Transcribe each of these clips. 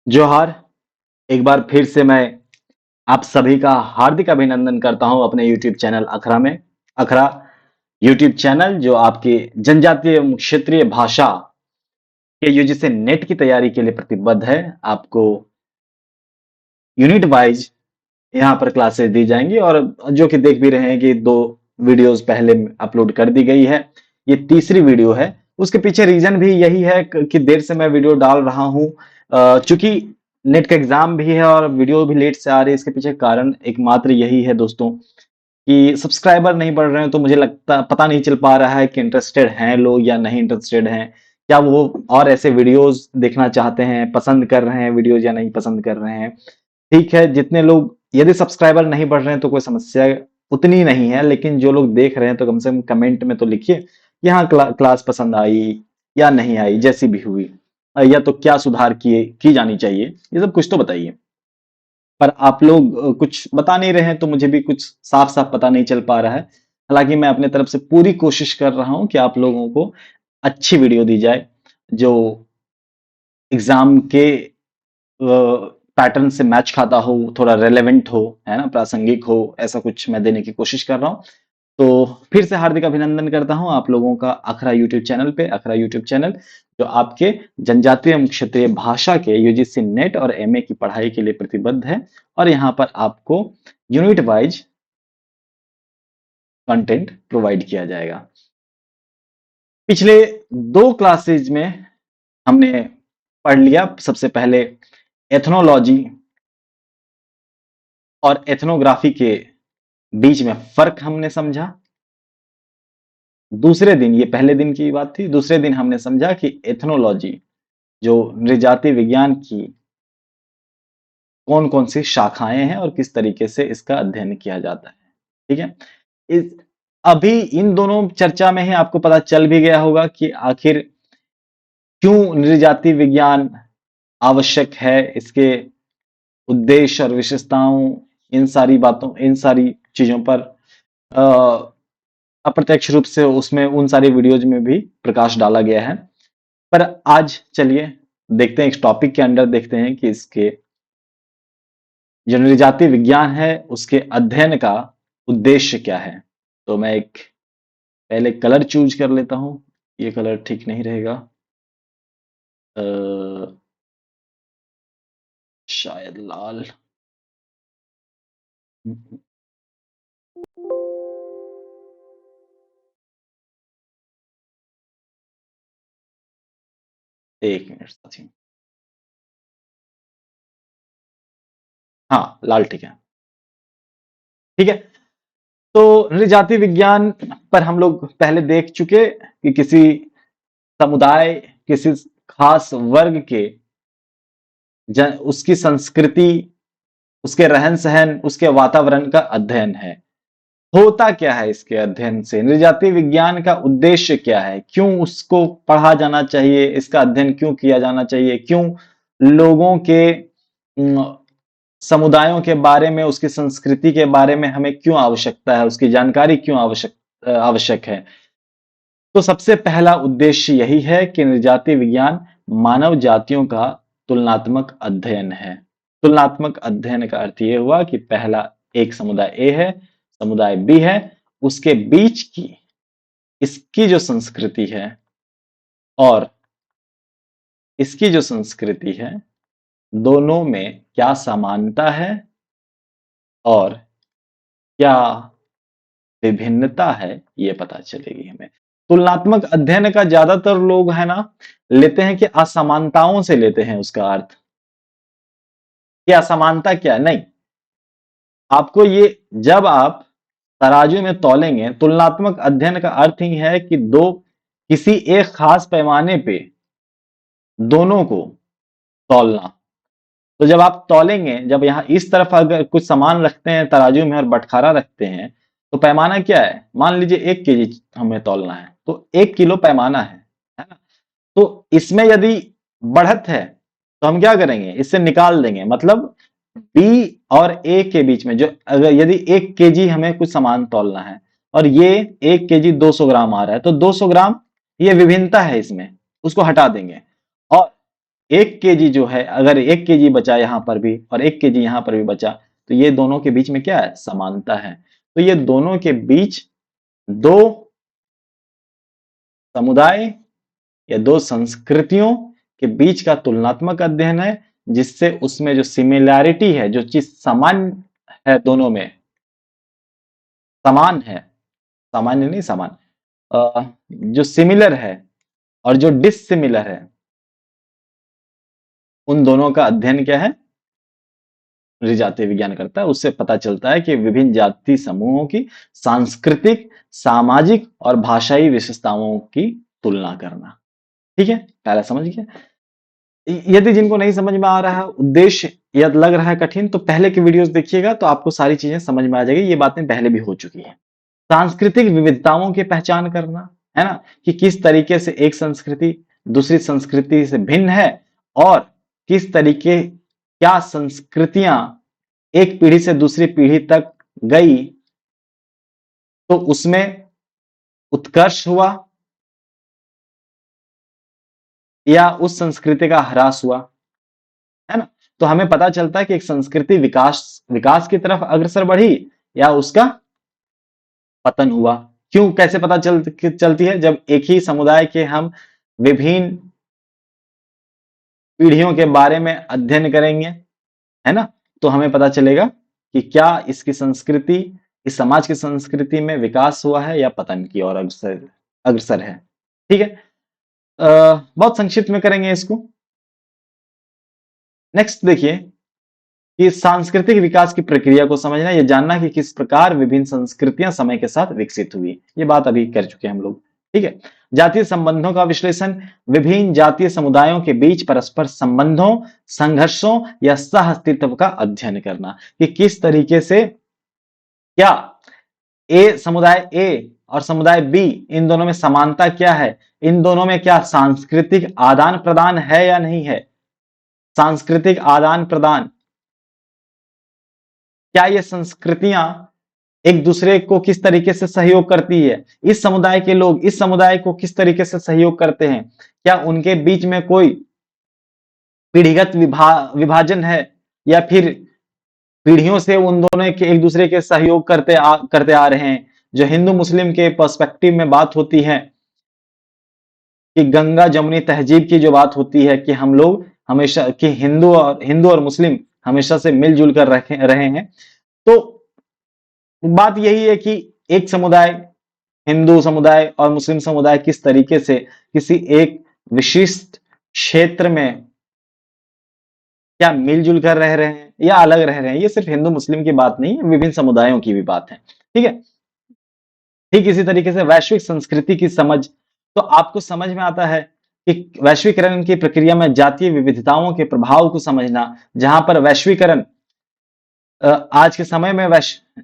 जोहार। एक बार फिर से मैं आप सभी का हार्दिक अभिनंदन करता हूं अपने YouTube चैनल अखरा में। अखरा YouTube चैनल जो आपकी जनजातीय एवं क्षेत्रीय भाषा के यूजीसी नेट की तैयारी के लिए प्रतिबद्ध है। आपको यूनिट वाइज यहाँ पर क्लासेस दी जाएंगी और जो कि देख भी रहे हैं कि 2 वीडियोस पहले अपलोड कर दी गई है। ये तीसरी वीडियो है। उसके पीछे रीजन भी यही है कि देर से मैं वीडियो डाल रहा हूँ। चूंकि नेट का एग्जाम भी है और वीडियो भी लेट से आ रही है। इसके पीछे कारण एकमात्र यही है दोस्तों कि सब्सक्राइबर नहीं बढ़ रहे हैं, तो मुझे लगता पता नहीं चल पा रहा है कि इंटरेस्टेड हैं लोग या नहीं इंटरेस्टेड हैं। क्या वो और ऐसे वीडियोस देखना चाहते हैं, पसंद कर रहे हैं वीडियोस या नहीं पसंद कर रहे हैं। ठीक है, जितने लोग यदि सब्सक्राइबर नहीं बढ़ रहे हैं तो कोई समस्या उतनी नहीं है, लेकिन जो लोग देख रहे हैं तो कम से कम कमेंट में तो लिखिए कि हाँ क्लास पसंद आई या नहीं आई, जैसी भी हुई, या तो क्या सुधार किए की जानी चाहिए, ये सब कुछ तो बताइए। पर आप लोग कुछ बता नहीं रहे हैं तो मुझे भी कुछ साफ साफ पता नहीं चल पा रहा है। हालांकि मैं अपने तरफ से पूरी कोशिश कर रहा हूं कि आप लोगों को अच्छी वीडियो दी जाए जो एग्जाम के पैटर्न से मैच खाता हो, थोड़ा रेलेवेंट हो, है ना, प्रासंगिक हो, ऐसा कुछ मैं देने की कोशिश कर रहा हूँ। तो फिर से हार्दिक अभिनंदन करता हूं आप लोगों का अखरा यूट्यूब चैनल पे। अखरा यूट्यूब चैनल जो आपके जनजातीय एवं क्षेत्रीय भाषा के यूजीसी नेट और एमए की पढ़ाई के लिए प्रतिबद्ध है। और यहाँ पर आपको यूनिट वाइज कंटेंट प्रोवाइड किया जाएगा। पिछले 2 क्लासेज में हमने पढ़ लिया। सबसे पहले एथनोलॉजी और एथनोग्राफी के बीच में फर्क हमने समझा। दूसरे दिन, ये पहले दिन की बात थी, दूसरे दिन हमने समझा कि एथनोलॉजी जो नृजाति विज्ञान की कौन कौन सी शाखाएं हैं और किस तरीके से इसका अध्ययन किया जाता है। ठीक है, इस अभी इन दोनों चर्चा में ही आपको पता चल भी गया होगा कि आखिर क्यों नृजाति विज्ञान आवश्यक है, इसके उद्देश्य और विशेषताओं, इन सारी बातों, इन सारी चीजों पर अप्रत्यक्ष रूप से उसमें उन सारी वीडियोज में भी प्रकाश डाला गया है। पर आज चलिए देखते हैं, इस टॉपिक के अंदर देखते हैं कि इसके जो नृजाति विज्ञान है उसके अध्ययन का उद्देश्य क्या है। तो मैं एक पहले कलर चूज कर लेता हूं। ये कलर ठीक नहीं रहेगा, शायद लाल। एक मिनट साथियों, हाँ लाल ठीक है। ठीक है, तो नृजाति विज्ञान पर हम लोग पहले देख चुके कि किसी समुदाय, किसी खास वर्ग के उसकी संस्कृति, उसके रहन सहन, उसके वातावरण का अध्ययन है। होता क्या है इसके अध्ययन से, नृजाति विज्ञान का उद्देश्य क्या है, क्यों उसको पढ़ा जाना चाहिए, इसका अध्ययन क्यों किया जाना चाहिए, क्यों लोगों के समुदायों के बारे में, उसकी संस्कृति के बारे में हमें क्यों आवश्यकता है, उसकी जानकारी क्यों आवश्यक है। तो सबसे पहला उद्देश्य यही है कि नृजाति विज्ञान मानव जातियों का तुलनात्मक अध्ययन है। तुलनात्मक अध्ययन का अर्थ यह हुआ कि पहला एक समुदाय ए है, समुदाय बी है, उसके बीच की इसकी जो संस्कृति है और इसकी जो संस्कृति है, दोनों में क्या समानता है और क्या विभिन्नता है, ये पता चलेगी हमें। तुलनात्मक अध्ययन का ज्यादातर लोग है ना लेते हैं कि असमानताओं से लेते हैं उसका अर्थ कि असमानता क्या है। नहीं, आपको ये, जब आप तराजू में तौलेंगे, तुलनात्मक अध्ययन का अर्थ ही है कि दो किसी एक खास पैमाने पे दोनों को तौलना। तो जब आप तौलेंगे, जब यहां इस तरफ अगर कुछ सामान रखते हैं तराजू में और बटखारा रखते हैं, तो पैमाना क्या है, मान लीजिए 1 केजी हमें तौलना है, तो 1 किलो पैमाना है ना। तो इसमें यदि बढ़त है तो हम क्या करेंगे, इससे निकाल देंगे। मतलब बी और ए के बीच में जो, अगर यदि 1 केजी हमें कुछ सामान तौलना है और ये 1 केजी 200 ग्राम आ रहा है, तो 200 ग्राम ये विभिन्नता है इसमें, उसको हटा देंगे। और 1 kg जो है, अगर 1 kg बचा यहां पर भी और 1 kg यहां पर भी बचा, तो ये दोनों के बीच में क्या है? समानता है। तो ये दोनों के बीच दो समुदाय या दो संस्कृतियों के बीच का तुलनात्मक अध्ययन है, जिससे उसमें जो सिमिलैरिटी है, जो चीज सामान्य है दोनों में, समान है, सामान्य नहीं समान, जो सिमिलर है और जो डिसिमिलर है, उन दोनों का अध्ययन क्या है? नृजातीय विज्ञान करता है। उससे पता चलता है कि विभिन्न जाति समूहों की सांस्कृतिक, सामाजिक और भाषाई विशेषताओं की तुलना करना। ठीक है, पहला समझ गया। यदि जिनको नहीं समझ में आ रहा है, उद्देश्य यदि लग रहा है कठिन, तो पहले के वीडियोस देखिएगा तो आपको सारी चीजें समझ में आ जाएगी। ये बातें पहले भी हो चुकी हैं। सांस्कृतिक विविधताओं की पहचान करना, है ना, कि किस तरीके से एक संस्कृति दूसरी संस्कृति से भिन्न है और किस तरीके क्या संस्कृतियां एक पीढ़ी से दूसरी पीढ़ी तक गई तो उसमें उत्कर्ष हुआ या उस संस्कृति का ह्रास हुआ, है ना। तो हमें पता चलता है कि एक संस्कृति विकास विकास की तरफ अग्रसर बढ़ी या उसका पतन हुआ। क्यों, कैसे पता चलती है? जब एक ही समुदाय के हम विभिन्न पीढ़ियों के बारे में अध्ययन करेंगे, है ना, तो हमें पता चलेगा कि क्या इसकी संस्कृति, इस समाज की संस्कृति में विकास हुआ है या पतन की ओर अग्रसर अग्रसर है। ठीक है, बहुत संक्षिप्त में करेंगे इसको। नेक्स्ट देखिए कि सांस्कृतिक विकास की प्रक्रिया को समझना, यह जानना कि किस प्रकार विभिन्न संस्कृतियां समय के साथ विकसित हुई। ये बात अभी कर चुके हैं हम लोग। ठीक है, जातीय संबंधों का विश्लेषण, विभिन्न जातीय समुदायों के बीच परस्पर संबंधों, संघर्षों या सह अस्तित्व का अध्ययन करना कि किस तरीके से क्या समुदाय ए और समुदाय बी, इन दोनों में समानता क्या है, इन दोनों में क्या सांस्कृतिक आदान प्रदान है या नहीं है, सांस्कृतिक आदान प्रदान, क्या ये संस्कृतियां एक दूसरे को किस तरीके से सहयोग करती है, इस समुदाय के लोग इस समुदाय को किस तरीके से सहयोग करते हैं, क्या उनके बीच में कोई पीढ़ीगत विभाजन है या फिर पीढ़ियों से उन दोनों के एक दूसरे के सहयोग करते आ रहे हैं। जो हिंदू मुस्लिम के पर्सपेक्टिव में बात होती है कि गंगा जमुनी तहजीब की जो बात होती है कि हम लोग हमेशा कि हिंदू और मुस्लिम हमेशा से मिलजुल कर रहे हैं, तो बात यही है कि एक समुदाय, हिंदू समुदाय और मुस्लिम समुदाय किस तरीके से किसी एक विशिष्ट क्षेत्र में क्या मिलजुल कर रह रहे हैं या अलग रह रहे हैं। ये सिर्फ हिंदू मुस्लिम की बात नहीं है, विभिन्न समुदायों की भी बात है। ठीक है, ठीक इसी तरीके से वैश्विक संस्कृति की समझ, तो आपको समझ में आता है कि वैश्वीकरण की प्रक्रिया में जातीय विविधताओं के प्रभाव को समझना, जहां पर वैश्वीकरण आज के समय में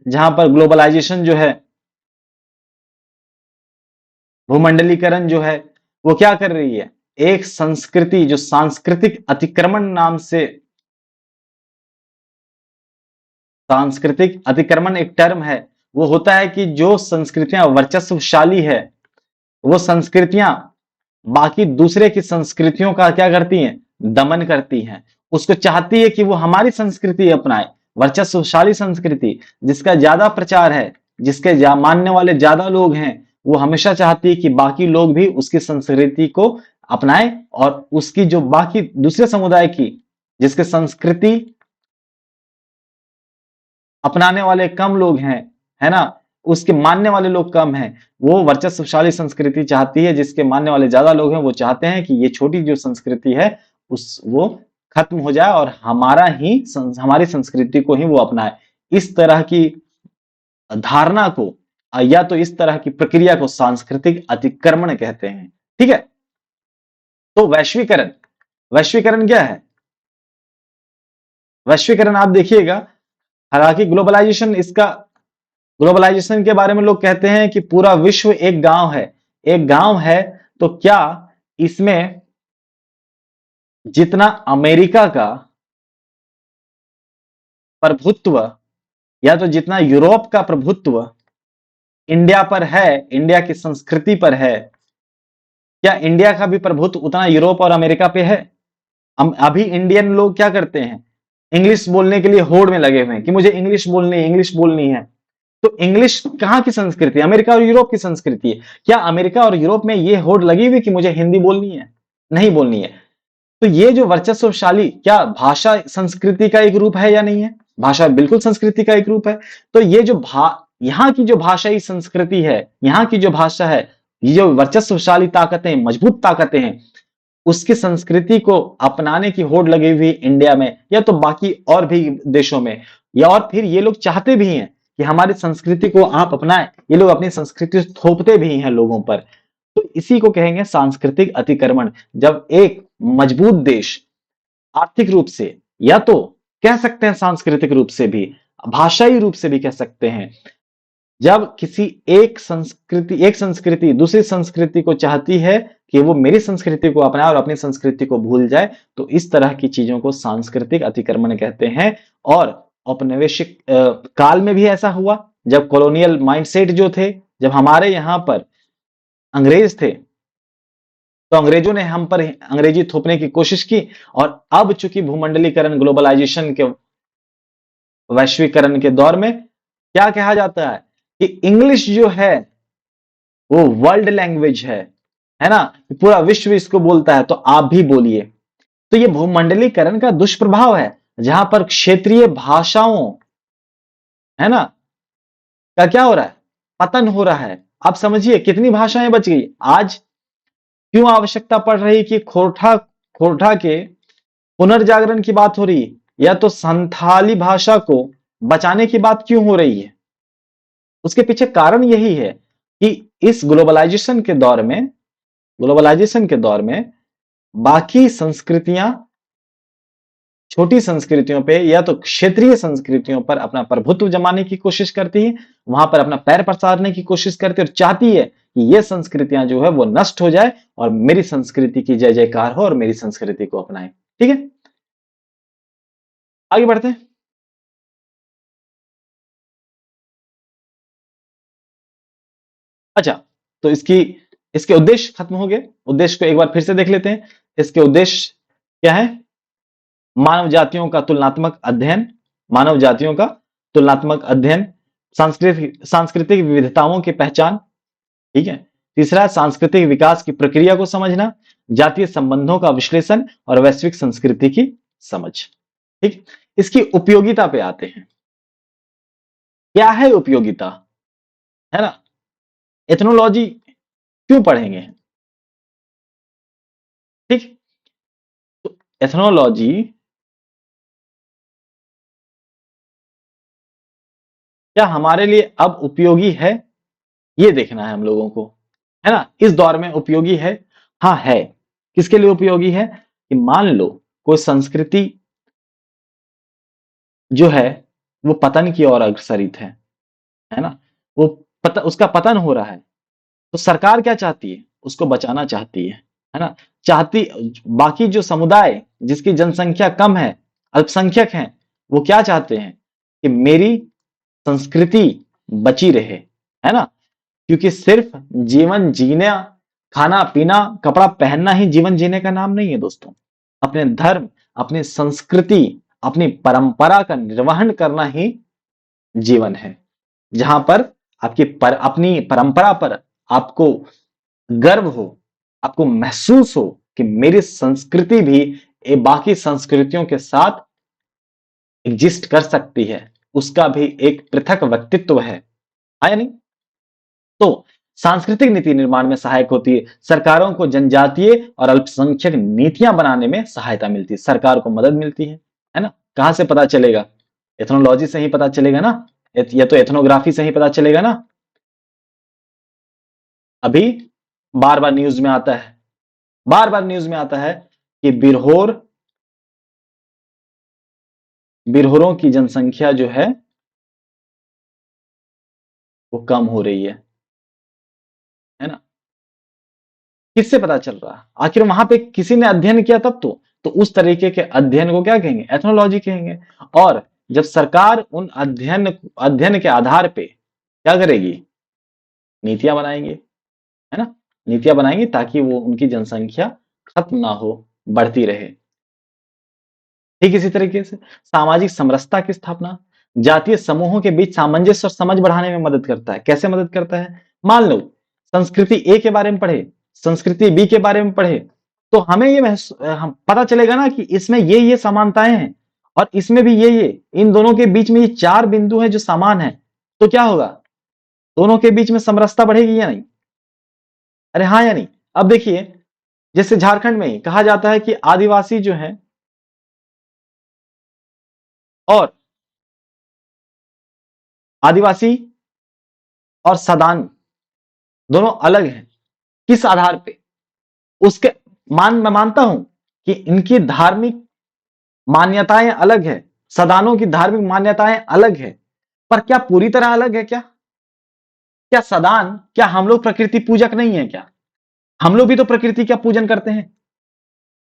जहां पर ग्लोबलाइजेशन जो है, भूमंडलीकरण जो है, वो क्या कर रही है, एक संस्कृति जो सांस्कृतिक अतिक्रमण नाम से, सांस्कृतिक अतिक्रमण एक टर्म है, वो होता है कि जो संस्कृतियां वर्चस्वशाली है, वो संस्कृतियां बाकी दूसरे की संस्कृतियों का क्या करती हैं, दमन करती हैं। उसको चाहती है कि वो हमारी संस्कृति अपनाए, वर्चस्वशाली संस्कृति जिसका ज्यादा प्रचार है, जिसके मानने वाले ज्यादा लोग हैं, वो हमेशा चाहती है कि बाकी लोग भी उसकी संस्कृति को अपनाएं और उसकी जो बाकी दूसरे समुदाय की जिसके संस्कृति अपनाने वाले कम लोग हैं, है ना, उसके मानने वाले लोग कम हैं, वो वर्चस्वशाली संस्कृति चाहती है जिसके मानने वाले ज्यादा लोग हैं। वो चाहते हैं कि ये छोटी जो संस्कृति है उस वो खत्म हो जाए और हमारी संस्कृति को ही वो अपनाए। इस तरह की धारणा को या तो इस तरह की प्रक्रिया को सांस्कृतिक अतिक्रमण कहते हैं। ठीक है, तो वैश्वीकरण, वैश्वीकरण क्या है? वैश्वीकरण आप देखिएगा, हालांकि ग्लोबलाइजेशन के बारे में लोग कहते हैं कि पूरा विश्व एक गांव है, एक गांव है, तो क्या इसमें जितना अमेरिका का प्रभुत्व या तो जितना यूरोप का प्रभुत्व इंडिया पर है, इंडिया की संस्कृति पर है, क्या इंडिया का भी प्रभुत्व उतना यूरोप और अमेरिका पे है? अभी इंडियन लोग क्या करते हैं, इंग्लिश बोलने के लिए होड़ में लगे हुए हैं कि मुझे इंग्लिश बोलनी है, इंग्लिश बोलनी है। तो इंग्लिश कहाँ की संस्कृति है? अमेरिका और यूरोप की संस्कृति है। क्या अमेरिका और यूरोप में ये होड़ लगी हुई कि मुझे हिंदी बोलनी है? नहीं बोलनी है। तो ये जो वर्चस्वशाली, क्या भाषा संस्कृति का एक रूप है या नहीं है? भाषा बिल्कुल संस्कृति का एक रूप है। तो ये जो यहाँ की जो भाषाई संस्कृति है, यहाँ की जो भाषा है, ये जो वर्चस्वशाली ताकतें, मजबूत ताकतें हैं, उसकी संस्कृति को अपनाने की होड़ लगी हुई इंडिया में या तो बाकी और भी देशों में, या और फिर ये लोग चाहते भी हैं कि हमारी संस्कृति को आप अपनाएं। ये लोग अपनी संस्कृति थोपते भी हैं लोगों पर। तो इसी को कहेंगे सांस्कृतिक अतिक्रमण। जब एक मजबूत देश आर्थिक रूप से, या तो कह सकते हैं सांस्कृतिक रूप से भी, भाषाई रूप से भी कह सकते हैं, जब किसी एक संस्कृति दूसरी संस्कृति को चाहती है कि वो मेरी संस्कृति को अपनाए और अपनी संस्कृति को भूल जाए, तो इस तरह की चीजों को सांस्कृतिक अतिक्रमण कहते हैं। और औपनिवेशिक काल में भी ऐसा हुआ, जब कॉलोनियल माइंडसेट जो थे, जब हमारे यहां पर अंग्रेज थे, तो अंग्रेजों ने हम पर अंग्रेजी थोपने की कोशिश की। और अब चूंकि भूमंडलीकरण, ग्लोबलाइजेशन के, वैश्वीकरण के दौर में क्या कहा जाता है कि इंग्लिश जो है वो वर्ल्ड लैंग्वेज है ना, पूरा विश्व इसको बोलता है, तो आप भी बोलिए। तो ये भूमंडलीकरण का दुष्प्रभाव है, जहां पर क्षेत्रीय भाषाओं, है ना, का क्या हो रहा है, पतन हो रहा है। आप समझिए कितनी भाषाएं बच गई आज। क्यों आवश्यकता पड़ रही कि खोरठा खोरठा के पुनर्जागरण की बात हो रही है, या तो संथाली भाषा को बचाने की बात क्यों हो रही है? उसके पीछे कारण यही है कि इस ग्लोबलाइजेशन के दौर में बाकी संस्कृतियां छोटी संस्कृतियों पे या तो क्षेत्रीय संस्कृतियों पर अपना प्रभुत्व जमाने की कोशिश करती है, वहां पर अपना पैर पसारने की कोशिश करती है और चाहती है कि ये संस्कृतियां जो है वो नष्ट हो जाए और मेरी संस्कृति की जय जयकार हो और मेरी संस्कृति को अपनाए। ठीक है, आगे बढ़ते हैं। अच्छा, तो इसके उद्देश्य खत्म हो गए। उद्देश्य को एक बार फिर से देख लेते हैं। इसके उद्देश्य क्या है? मानव जातियों का तुलनात्मक अध्ययन, मानव जातियों का तुलनात्मक अध्ययन, सांस्कृतिक विविधताओं की पहचान। ठीक है। तीसरा, सांस्कृतिक विकास की प्रक्रिया को समझना, जातीय संबंधों का विश्लेषण और वैश्विक संस्कृति की समझ। ठीक। इसकी उपयोगिता पे आते हैं। क्या है उपयोगिता, है ना? एथनोलॉजी क्यों पढ़ेंगे? ठीक। तो एथनोलॉजी क्या हमारे लिए अब उपयोगी है, ये देखना है हम लोगों को, है ना? इस दौर में उपयोगी है? हाँ है। किसके लिए उपयोगी है? कि मान लो कोई संस्कृति जो है वो पतन की ओर अग्रसरित है ना, वो उसका पतन हो रहा है, तो सरकार क्या चाहती है? उसको बचाना चाहती है ना? चाहती, बाकी जो समुदाय जिसकी जनसंख्या कम है, अल्पसंख्यक हैं, वो क्या चाहते हैं कि मेरी संस्कृति बची रहे, है ना? क्योंकि सिर्फ जीवन जीना, खाना पीना, कपड़ा पहनना ही जीवन जीने का नाम नहीं है दोस्तों। अपने धर्म, अपनी संस्कृति, अपनी परंपरा का निर्वहन करना ही जीवन है। जहां पर अपनी परंपरा पर आपको गर्व हो, आपको महसूस हो कि मेरी संस्कृति भी बाकी संस्कृतियों के साथ एग्जिस्ट कर सकती है, उसका भी एक पृथक व्यक्तित्व है। या नहीं? तो सांस्कृतिक नीति निर्माण में सहायक होती है। सरकारों को जनजातीय और अल्पसंख्यक नीतियां बनाने में सहायता मिलती है, सरकार को मदद मिलती है ना? कहां से पता चलेगा? एथनोलॉजी से ही पता चलेगा ना, या तो एथनोग्राफी से ही पता चलेगा ना। अभी बार बार न्यूज में आता है, बार बार न्यूज में आता है कि बिरहोरों की जनसंख्या जो है वो कम हो रही है ना? किससे पता चल रहा है? आखिर वहां पे किसी ने अध्ययन किया तब तो उस तरीके के अध्ययन को क्या कहेंगे? एथनोलॉजी कहेंगे। और जब सरकार उन अध्ययन के आधार पे क्या करेगी? नीतियां बनाएंगे, है ना? नीतियां बनाएंगे ताकि वो उनकी जनसंख्या खत्म ना हो, बढ़ती रहे। ठीक इसी तरीके से सामाजिक समरसता की स्थापना, जातीय समूहों के बीच सामंजस्य और समझ बढ़ाने में मदद करता है। कैसे मदद करता है? मान लो संस्कृति ए के बारे में पढ़े, संस्कृति बी के बारे में पढ़े, तो हमें ये हम पता चलेगा ना कि इसमें ये समानताएं हैं और इसमें भी ये इन दोनों के बीच में ये 4 बिंदु हैं जो समान है। तो क्या होगा? दोनों के बीच में समरसता बढ़ेगी या नहीं? अरे हाँ या नहीं? अब देखिए, जैसे झारखंड में ही कहा जाता है कि आदिवासी जो है और आदिवासी और सदान दोनों अलग हैं। किस आधार पे? उसके मैं मानता हूं कि इनकी धार्मिक मान्यताएं अलग है, सदानों की धार्मिक मान्यताएं अलग है, पर क्या पूरी तरह अलग है क्या? क्या सदान, क्या हम लोग प्रकृति पूजक नहीं है क्या? हम लोग भी तो प्रकृति का पूजन करते हैं।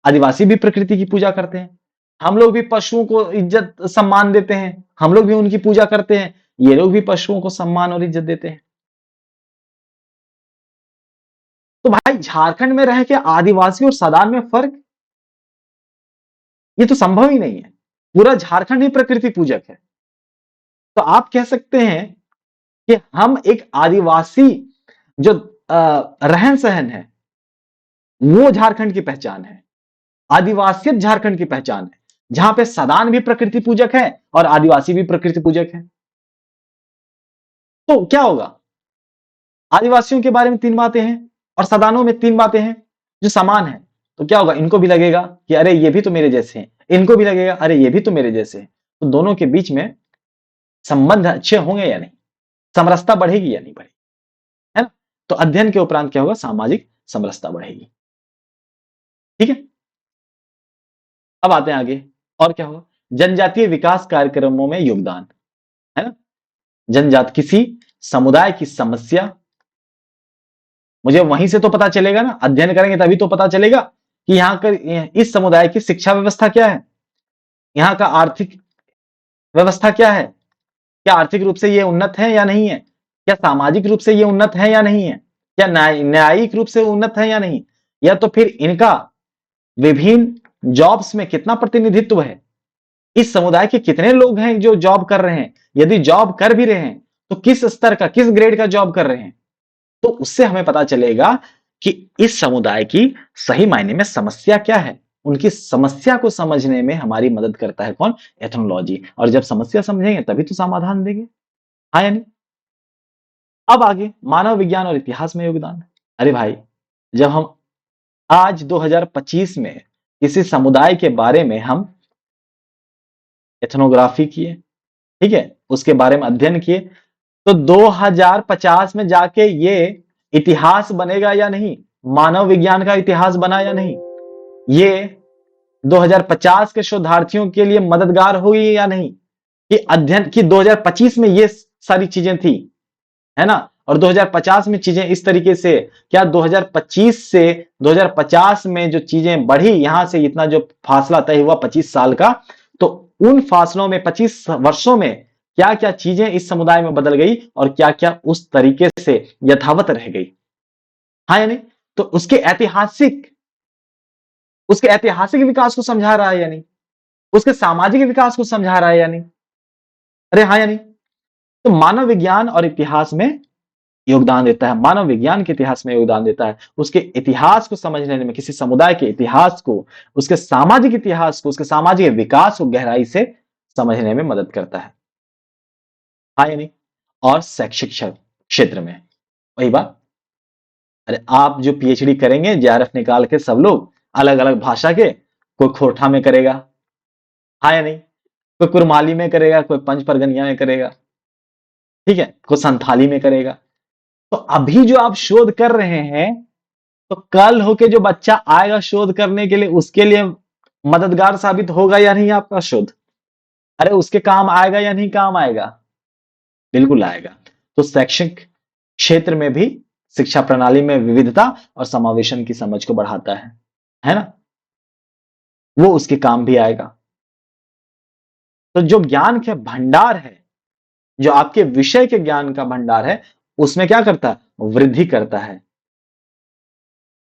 आदिवासी भी प्रकृति की पूजा करते हैं। हम लोग भी पशुओं को इज्जत सम्मान देते हैं, हम लोग भी उनकी पूजा करते हैं। ये लोग भी पशुओं को सम्मान और इज्जत देते हैं। तो भाई झारखंड में रह के आदिवासी और सदान में फर्क, ये तो संभव ही नहीं है। पूरा झारखंड ही प्रकृति पूजक है। तो आप कह सकते हैं कि हम एक आदिवासी जो रहन सहन है वो झारखंड की पहचान है, आदिवासियत झारखंड की पहचान है, जहां पे सदान भी प्रकृति पूजक है और आदिवासी भी प्रकृति पूजक है। तो क्या होगा? आदिवासियों के बारे में 3 बातें हैं और सदानों में 3 बातें हैं जो समान है। तो क्या होगा? इनको भी लगेगा कि अरे ये भी तो मेरे जैसे हैं, इनको भी लगेगा अरे ये भी तो मेरे जैसे हैं। तो दोनों के बीच में संबंध अच्छे होंगे या नहीं, समरसता बढ़ेगी या नहीं बढ़ेगी, है ना? तो अध्ययन के उपरांत क्या होगा? सामाजिक समरसता बढ़ेगी। ठीक है, अब आते हैं आगे। और क्या होगा? जनजातीय विकास कार्यक्रमों में योगदान, है ना? जनजाति किसी समुदाय की समस्या, मुझे वहीं से तो पता चलेगा ना, अध्ययन करेंगे तभी तो पता चलेगा कि यहाँ का इस समुदाय की शिक्षा व्यवस्था क्या है, यहाँ का आर्थिक व्यवस्था क्या है, क्या आर्थिक रूप से ये उन्नत है या नहीं है, क्या सामाजिक रूप से ये उन्नत है या नहीं है, क्या न्यायिक रूप से उन्नत है या नहीं, या तो फिर इनका विभिन्न जॉब्स में कितना प्रतिनिधित्व है, इस समुदाय के कितने लोग हैं जो जॉब कर रहे हैं, यदि जॉब कर भी रहे हैं तो किस स्तर का, किस ग्रेड का जॉब कर रहे हैं। तो उससे हमें पता चलेगा कि इस समुदाय की सही मायने में समस्या क्या है। उनकी समस्या को समझने में हमारी मदद करता है कौन? एथनोलॉजी। और जब समस्या समझेंगे तभी तो समाधान देंगे, हाँ यानी। अब आगे मानव विज्ञान और इतिहास में योगदान। अरे भाई, जब हम आज 2025 में किसी समुदाय के बारे में हम एथनोग्राफी किए, ठीक है, उसके बारे में अध्ययन किए, तो 2050 में जाके ये इतिहास बनेगा या नहीं, मानव विज्ञान का इतिहास बना या नहीं, ये 2050 के शोधार्थियों के लिए मददगार हुई या नहीं, कि अध्ययन की 2025 में ये सारी चीजें थी, है ना, और 2050 में चीजें इस तरीके से, क्या 2025 से 2050 में जो चीजें बढ़ी, यहां से इतना जो फासला तय हुआ 25 साल का, तो उन फासलों में 25 वर्षों में क्या क्या चीजें इस समुदाय में बदल गई और क्या क्या उस तरीके से यथावत रह गई, हाँ यानी। तो उसके ऐतिहासिक विकास को समझा रहा है या नहीं, उसके सामाजिक विकास को समझा रहा है या नहीं, अरे हाँ या नहीं। तो मानव विज्ञान और इतिहास में योगदान देता है, मानव विज्ञान के इतिहास में योगदान देता है, उसके इतिहास को समझने में, किसी समुदाय के इतिहास को, उसके सामाजिक इतिहास को, उसके सामाजिक विकास को गहराई से समझने में मदद करता है, हाँ या नहीं। और शैक्षिक क्षेत्र में वही बात, अरे आप जो पीएचडी करेंगे जेआरएफ निकाल के, सब लोग अलग अलग भाषा के, कोई खोरठा में करेगा, हाँ या नहीं, कोई कुरमाली में करेगा, कोई पंच परगनिया में करेगा, ठीक है, कोई संथाली में करेगा। तो अभी जो आप शोध कर रहे हैं, तो कल होके जो बच्चा आएगा शोध करने के लिए, उसके लिए मददगार साबित होगा या नहीं आपका शोध? अरे उसके काम आएगा या नहीं काम आएगा? बिल्कुल आएगा। तो शैक्षिक क्षेत्र में भी शिक्षा प्रणाली में विविधता और समावेशन की समझ को बढ़ाता है ना, वो उसके काम भी आएगा। तो जो ज्ञान के भंडार है, जो आपके विषय के ज्ञान का भंडार है, उसमें क्या करता है? वृद्धि करता है,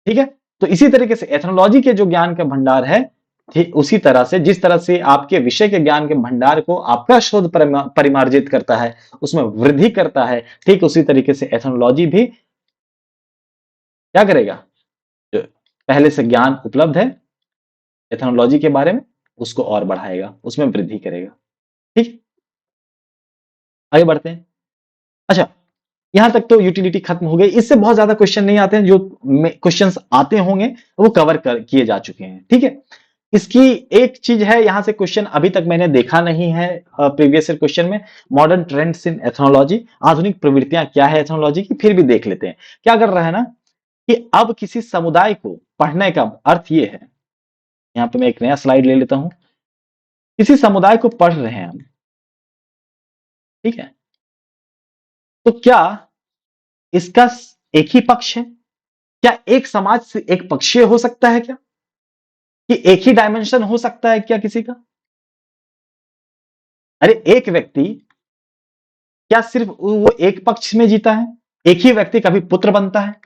ठीक है। तो इसी तरीके से एथनोलॉजी के जो ज्ञान का भंडार है, ठीक उसी तरह से जिस तरह से आपके विषय के ज्ञान के भंडार को आपका शोध परिमार्जित करता है, उसमें वृद्धि करता है, ठीक उसी तरीके से एथनोलॉजी भी क्या करेगा? जो पहले से ज्ञान उपलब्ध है एथनोलॉजी के बारे में, उसको और बढ़ाएगा, उसमें वृद्धि करेगा। ठीक, आगे बढ़ते हैं। अच्छा, यहां तक तो यूटिलिटी खत्म हो गई। इससे बहुत ज्यादा क्वेश्चन नहीं आते हैं, जो क्वेश्चंस आते होंगे वो कवर किए जा चुके हैं। ठीक है, इसकी एक चीज है, यहां से क्वेश्चन अभी तक मैंने देखा नहीं है प्रीवियस ईयर क्वेश्चन में, मॉडर्न ट्रेंड्स इन एथनोलॉजी, आधुनिक प्रवृत्तियां क्या है एथनोलॉजी की, फिर भी देख लेते हैं। क्या कर रहा है ना कि अब किसी समुदाय को पढ़ने का अर्थ ये है, यहां पे मैं एक नया स्लाइड ले लेता हूं। किसी समुदाय को पढ़ रहे हैं हम, ठीक है, तो क्या इसका एक ही पक्ष है? क्या एक समाज से एक पक्षीय हो सकता है क्या? कि एक ही डायमेंशन हो सकता है क्या किसी का? अरे एक व्यक्ति क्या सिर्फ वो एक पक्ष में जीता है? एक ही व्यक्ति कभी पुत्र बनता है,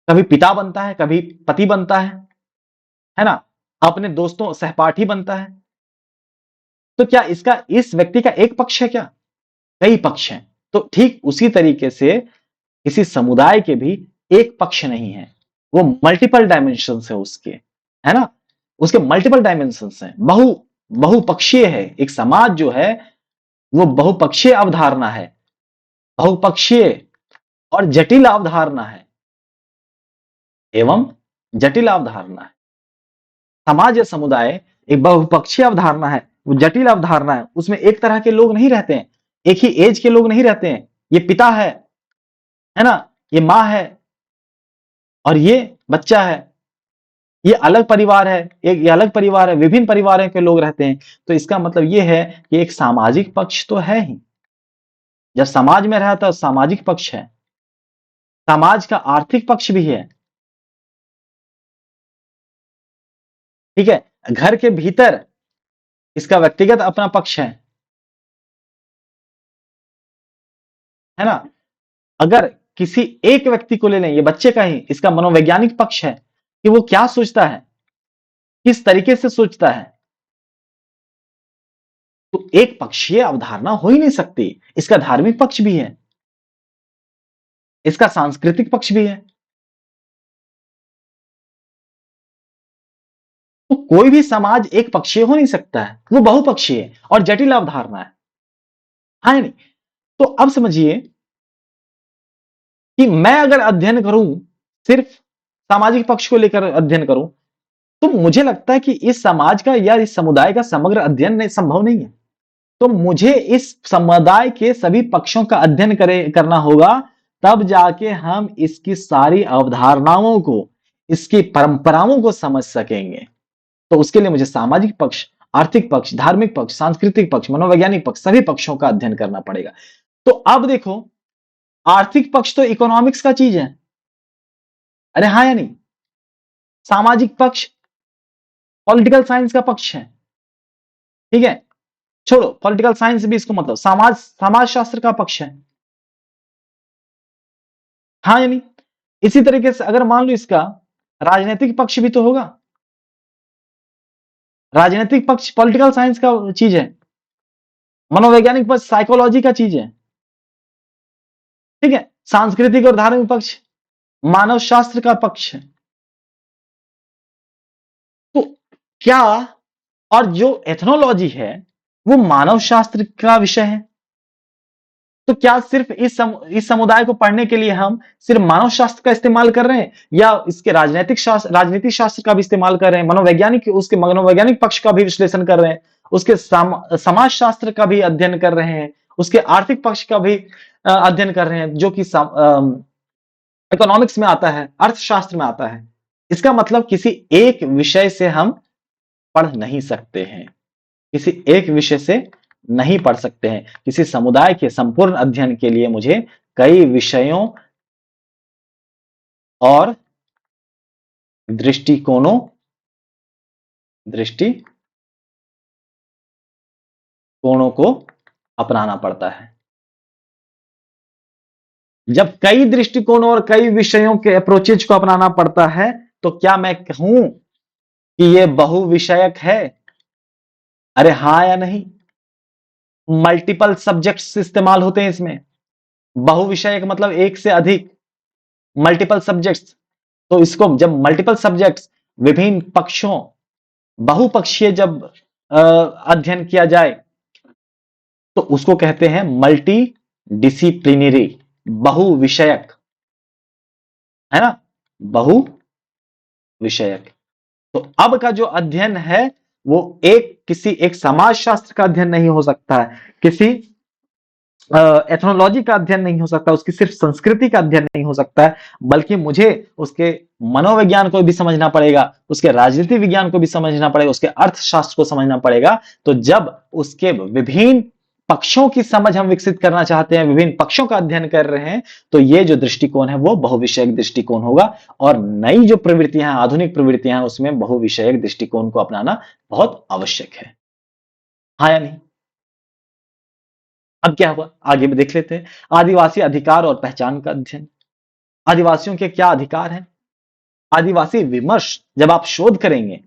कभी पिता बनता है, कभी पति बनता है ना? अपने दोस्तों सहपाठी बनता है। तो क्या इसका इस व्यक्ति का एक पक्ष है क्या? कई पक्ष हैं। तो ठीक उसी तरीके से किसी समुदाय के भी एक पक्ष नहीं है, वो मल्टीपल डायमेंशन है उसके, है ना? उसके मल्टीपल डायमेंशन हैं, बहुपक्षीय है। एक समाज जो है वो बहुपक्षीय अवधारणा है, बहुपक्षीय और जटिल अवधारणा है, एवं जटिल अवधारणा है। समाज या समुदाय एक बहुपक्षीय अवधारणा है, वो जटिल अवधारणा है। उसमें एक तरह के लोग नहीं रहते हैं, एक ही एज के लोग नहीं रहते हैं। ये पिता है ना, ये माँ है और ये बच्चा है। ये अलग परिवार है, एक ये अलग परिवार है, विभिन्न परिवारों के लोग रहते हैं। तो इसका मतलब ये है कि एक सामाजिक पक्ष तो है ही। जब समाज में रहा तो सामाजिक पक्ष है, समाज का आर्थिक पक्ष भी है। ठीक है, घर के भीतर इसका व्यक्तिगत अपना पक्ष है ना? अगर किसी एक व्यक्ति को ले लें, ये बच्चे का ही, इसका मनोवैज्ञानिक पक्ष है कि वो क्या सोचता है, किस तरीके से सोचता है। तो एक पक्षीय अवधारणा हो ही नहीं सकती। इसका धार्मिक पक्ष भी है, इसका सांस्कृतिक पक्ष भी है। तो कोई भी समाज एक पक्षीय हो नहीं सकता है, वो बहुपक्षीय और जटिल अवधारणा है। हाँ या नहीं? तो अब समझिए कि मैं अगर अध्ययन करूं, सिर्फ सामाजिक पक्ष को लेकर अध्ययन करूं, तो मुझे लगता है कि इस समाज का या इस समुदाय का समग्र अध्ययन संभव नहीं है। तो मुझे इस समुदाय के सभी पक्षों का अध्ययन करना होगा, तब जाके हम इसकी सारी अवधारणाओं को, इसकी परंपराओं को समझ सकेंगे। तो उसके लिए मुझे सामाजिक पक्ष, आर्थिक पक्ष, धार्मिक पक्ष, सांस्कृतिक पक्ष, मनोवैज्ञानिक पक्ष, सभी पक्षों का अध्ययन करना पड़ेगा। तो अब देखो, आर्थिक पक्ष तो इकोनॉमिक्स का चीज है, अरे हाँ या नहीं? सामाजिक पक्ष पॉलिटिकल साइंस का पक्ष है। ठीक है, छोड़ो पॉलिटिकल साइंस भी, इसको मतलब समाज शास्त्र का पक्ष है। हाँ या नहीं? इसी तरीके से अगर मान लो इसका राजनीतिक पक्ष भी तो होगा। राजनीतिक पक्ष पॉलिटिकल साइंस का चीज है, मनोवैज्ञानिक पक्ष साइकोलॉजी का चीज है। ठीक है, सांस्कृतिक और धार्मिक पक्ष मानव शास्त्र का पक्ष है। तो क्या, और जो एथनोलॉजी है वो मानव शास्त्र का विषय है। तो क्या सिर्फ इस समुदाय को पढ़ने के लिए हम सिर्फ मानव शास्त्र का इस्तेमाल कर रहे हैं, या इसके राजनीतिक शास्त्र का भी इस्तेमाल कर रहे हैं, उसके मनोवैज्ञानिक पक्ष का भी विश्लेषण कर रहे हैं, उसके समाज शास्त्र का भी अध्ययन कर रहे हैं, उसके आर्थिक पक्ष का भी अध्ययन कर रहे हैं, जो कि इकोनॉमिक्स में आता है, अर्थशास्त्र में आता है। इसका मतलब किसी एक विषय से हम पढ़ नहीं सकते हैं, किसी एक विषय से नहीं पढ़ सकते हैं। किसी समुदाय के संपूर्ण अध्ययन के लिए मुझे कई विषयों और दृष्टिकोणों को अपनाना पड़ता है। जब कई दृष्टिकोणों और कई विषयों के अप्रोचेज को अपनाना पड़ता है, तो क्या मैं कहूं कि ये बहुविषयक है? अरे हाँ या नहीं? मल्टीपल सब्जेक्ट्स इस्तेमाल होते हैं इसमें। बहुविषयक मतलब एक से अधिक, मल्टीपल सब्जेक्ट्स। तो इसको जब मल्टीपल सब्जेक्ट्स, विभिन्न पक्षों, बहुपक्षीय जब अध्ययन किया जाए तो उसको कहते हैं मल्टी डिसिप्लिनरी, बहुविषयक, है ना, बहु विषयक। तो अब का जो अध्ययन है वो एक किसी एक समाज शास्त्र का अध्ययन नहीं हो सकता है, किसी एथनोलॉजी का अध्ययन नहीं हो सकता, उसकी सिर्फ संस्कृति का अध्ययन नहीं हो सकता है, बल्कि मुझे उसके मनोविज्ञान को भी समझना पड़ेगा, उसके राजनीति विज्ञान को भी समझना पड़ेगा, उसके अर्थशास्त्र को समझना पड़ेगा। तो जब उसके विभिन्न पक्षों की समझ हम विकसित करना चाहते हैं, विभिन्न पक्षों का अध्ययन कर रहे हैं, तो ये जो दृष्टिकोण है वो बहुविषयक दृष्टिकोण होगा। और नई जो प्रवृत्तियां हैं, आधुनिक प्रवृत्तियां हैं, उसमें बहुविषयक दृष्टिकोण को अपनाना बहुत आवश्यक है। हाँ या नहीं? अब क्या हुआ, आगे भी देख लेते हैं। आदिवासी अधिकार और पहचान का अध्ययन। आदिवासियों के क्या अधिकार हैं? आदिवासी विमर्श जब आप शोध करेंगे,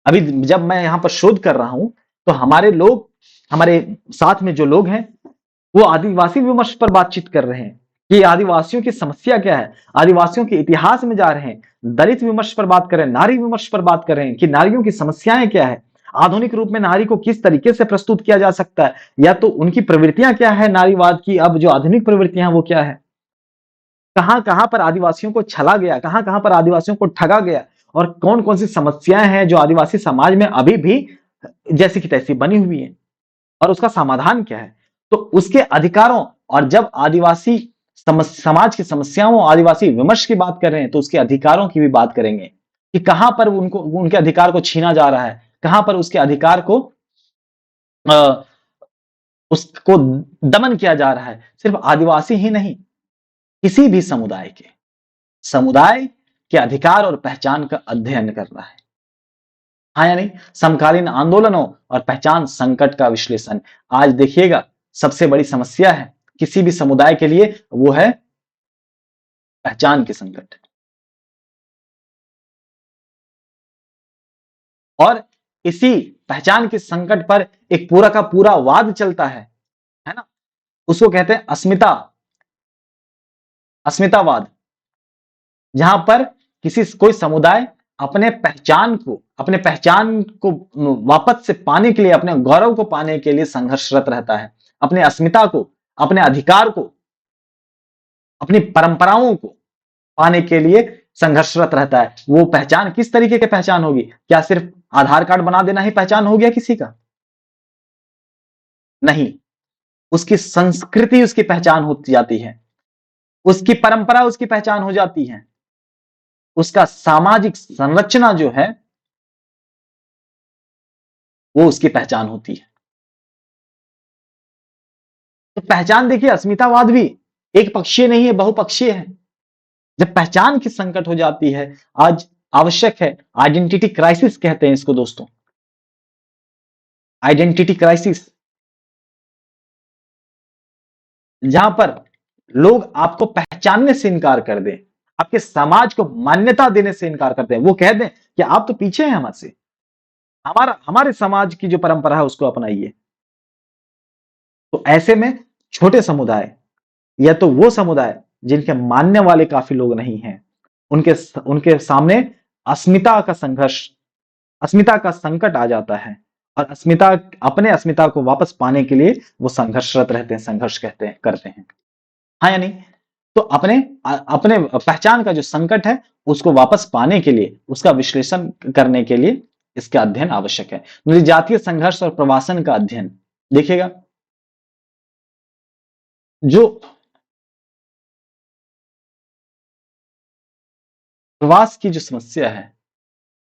अभी जब मैं यहां पर शोध कर रहा हूं तो हमारे लोग, हमारे साथ में जो लोग हैं वो आदिवासी विमर्श पर बातचीत कर रहे हैं कि आदिवासियों की समस्या क्या है, आदिवासियों के इतिहास में जा रहे हैं, दलित विमर्श पर बात कर रहे हैं, नारी विमर्श पर बात कर रहे हैं कि नारियों की समस्याएं क्या है, आधुनिक रूप में नारी को किस तरीके से प्रस्तुत किया जा सकता है, या तो उनकी प्रवृत्तियां क्या है नारीवाद की, अब जो आधुनिक प्रवृत्तियां हैं वो क्या है, कहां कहां पर आदिवासियों को छला गया, कहां कहां पर आदिवासियों को ठगा गया, और कौन कौन सी समस्याएं हैं जो आदिवासी समाज में अभी भी जैसी की तैसी बनी हुई है, और उसका समाधान क्या है। तो उसके अधिकारों, और जब आदिवासी समाज की समस्याओं, आदिवासी विमर्श की बात कर रहे हैं तो उसके अधिकारों की भी बात करेंगे कि कहां पर उनको, उनके अधिकार को छीना जा रहा है, कहां पर उसके अधिकार को उसको दमन किया जा रहा है। सिर्फ आदिवासी ही नहीं, किसी भी समुदाय के अधिकार और पहचान का अध्ययन करना है। हाँ या नहीं? समकालीन आंदोलनों और पहचान संकट का विश्लेषण। आज देखिएगा सबसे बड़ी समस्या है किसी भी समुदाय के लिए, वो है पहचान के संकट। और इसी पहचान के संकट पर एक पूरा का पूरा वाद चलता है ना, उसको कहते हैं अस्मितावाद, जहां पर किसी कोई समुदाय अपने पहचान को वापस से पाने के लिए, अपने गौरव को पाने के लिए संघर्षरत रहता है, अपने अस्मिता को, अपने अधिकार को, अपनी परंपराओं को पाने के लिए संघर्षरत रहता है। वो पहचान किस तरीके की पहचान होगी? क्या सिर्फ आधार कार्ड बना देना ही पहचान हो गया किसी का? नहीं, उसकी संस्कृति उसकी पहचान होती जाती है, उसकी परंपरा उसकी पहचान हो जाती है, उसका सामाजिक संरचना जो है वो उसकी पहचान होती है। तो पहचान देखिए, अस्मितावाद भी एक पक्षीय नहीं है, बहुपक्षीय है। जब पहचान की संकट हो जाती है, आज आवश्यक है, आइडेंटिटी क्राइसिस कहते हैं इसको दोस्तों, आइडेंटिटी क्राइसिस, जहां पर लोग आपको पहचानने से इनकार कर दें, आपके समाज को मान्यता देने से इनकार करते हैं, वो कह दें कि आप तो पीछे हैं हमसे, हमारे समाज की जो परंपरा है उसको अपनाइए। तो ऐसे में छोटे समुदाय, या तो वो समुदाय जिनके मानने वाले काफी लोग नहीं हैं, उनके उनके सामने अस्मिता का संघर्ष, अस्मिता का संकट आ जाता है, और अपने अस्मिता को वापस पाने के लिए वो संघर्षरत रहते हैं, संघर्ष करते हैं। हाँ या नहीं? तो अपने पहचान का जो संकट है उसको वापस पाने के लिए, उसका विश्लेषण करने के लिए इसका अध्ययन आवश्यक है। जातीय संघर्ष और प्रवासन का अध्ययन देखिएगा, जो प्रवास की जो समस्या है,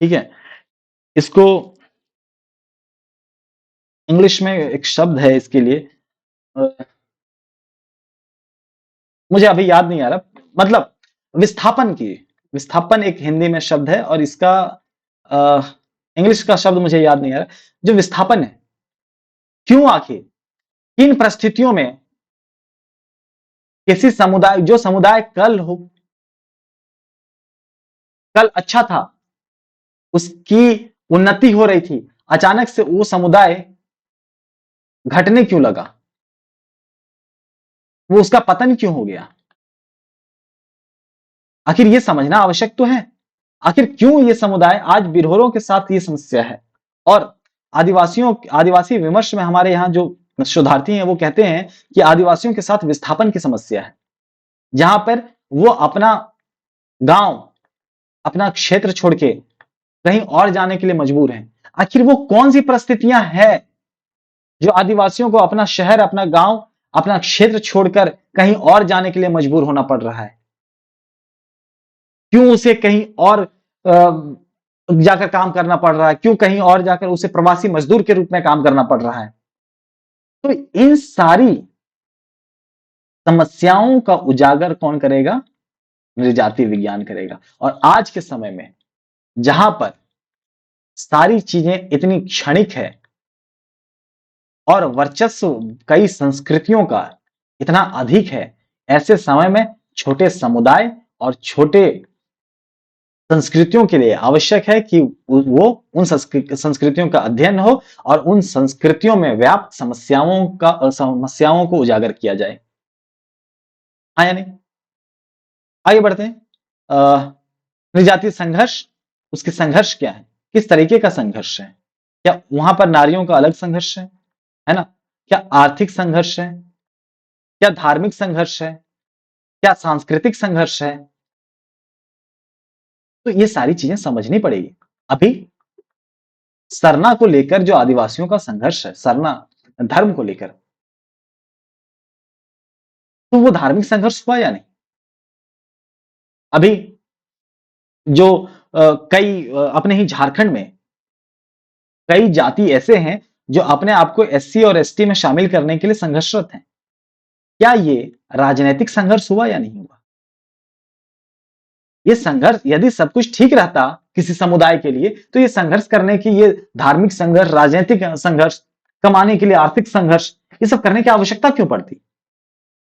ठीक है, इसको इंग्लिश में एक शब्द है इसके लिए, अ, मुझे अभी याद नहीं आ रहा, मतलब विस्थापन की, विस्थापन एक हिंदी में शब्द है, और इसका इंग्लिश का शब्द मुझे याद नहीं आ रहा। जो विस्थापन है, क्यों, आखिर किन परिस्थितियों में किसी समुदाय, जो समुदाय कल अच्छा था, उसकी उन्नति हो रही थी, अचानक से वो समुदाय घटने क्यों लगा? वो उसका पतन क्यों हो गया? आखिर ये समझना आवश्यक तो है। आखिर क्यों ये समुदाय आज बिरहोरों के साथ ये समस्या है? और आदिवासी विमर्श में हमारे यहाँ जो शोधार्थी हैं वो कहते हैं कि आदिवासियों के साथ विस्थापन की समस्या है, जहां पर वो अपना गांव, अपना क्षेत्र छोड़ के कहीं और जाने के लिए मजबूर हैं। आखिर वो कौन सी परिस्थितियां हैं जो आदिवासियों को अपना शहर, अपना गांव, अपना क्षेत्र छोड़कर कहीं और जाने के लिए मजबूर होना पड़ रहा है? क्यों उसे कहीं और जाकर काम करना पड़ रहा है? क्यों कहीं और जाकर उसे प्रवासी मजदूर के रूप में काम करना पड़ रहा है? तो इन सारी समस्याओं का उजागर कौन करेगा? नृजाति विज्ञान करेगा। और आज के समय में जहां पर सारी चीजें इतनी क्षणिक है और वर्चस्व कई संस्कृतियों का इतना अधिक है, ऐसे समय में छोटे समुदाय और छोटे संस्कृतियों के लिए आवश्यक है कि वो उन संस्कृतियों का अध्ययन हो और उन संस्कृतियों में व्याप्त समस्याओं को उजागर किया जाए। हाँ या नहीं? आगे बढ़ते हैं। नृजातीय संघर्ष, उसके संघर्ष क्या है? किस तरीके का संघर्ष है? क्या वहां पर नारियों का अलग संघर्ष है ना? क्या आर्थिक संघर्ष है? क्या धार्मिक संघर्ष है? क्या सांस्कृतिक संघर्ष है? तो ये सारी चीजें समझनी पड़ेगी। अभी सरना को लेकर जो आदिवासियों का संघर्ष है, सरना धर्म को लेकर, तो वो धार्मिक संघर्ष हुआ या नहीं? अभी जो अपने ही झारखंड में कई जाति ऐसे हैं जो अपने आप को एससी और एसटी में शामिल करने के लिए संघर्षरत हैं। क्या ये राजनीतिक संघर्ष हुआ या नहीं हुआ? ये संघर्ष, यदि सब कुछ ठीक रहता किसी समुदाय के लिए, तो ये संघर्ष करने की, ये धार्मिक संघर्ष, राजनीतिक संघर्ष, कमाने के लिए आर्थिक संघर्ष, ये सब करने की आवश्यकता क्यों पड़ती?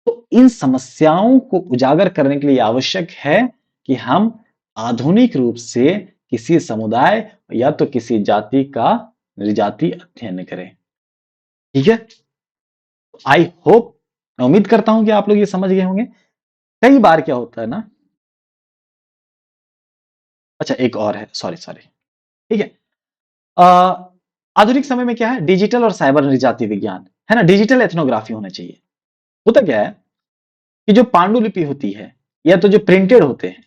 तो इन समस्याओं को उजागर करने के लिए आवश्यक है कि हम आधुनिक रूप से किसी समुदाय या तो किसी जाति का नृजाति अध्ययन करें। ठीक है? आई होप, मैं उम्मीद करता हूं कि आप लोग ये समझ गए होंगे। कई बार क्या होता है ना, अच्छा एक और है, सॉरी सॉरी, ठीक है। आधुनिक समय में क्या है, डिजिटल और साइबर नृजाति विज्ञान है ना, डिजिटल एथनोग्राफी होना चाहिए। होता क्या है कि जो पांडुलिपि होती है या तो जो प्रिंटेड होते हैं,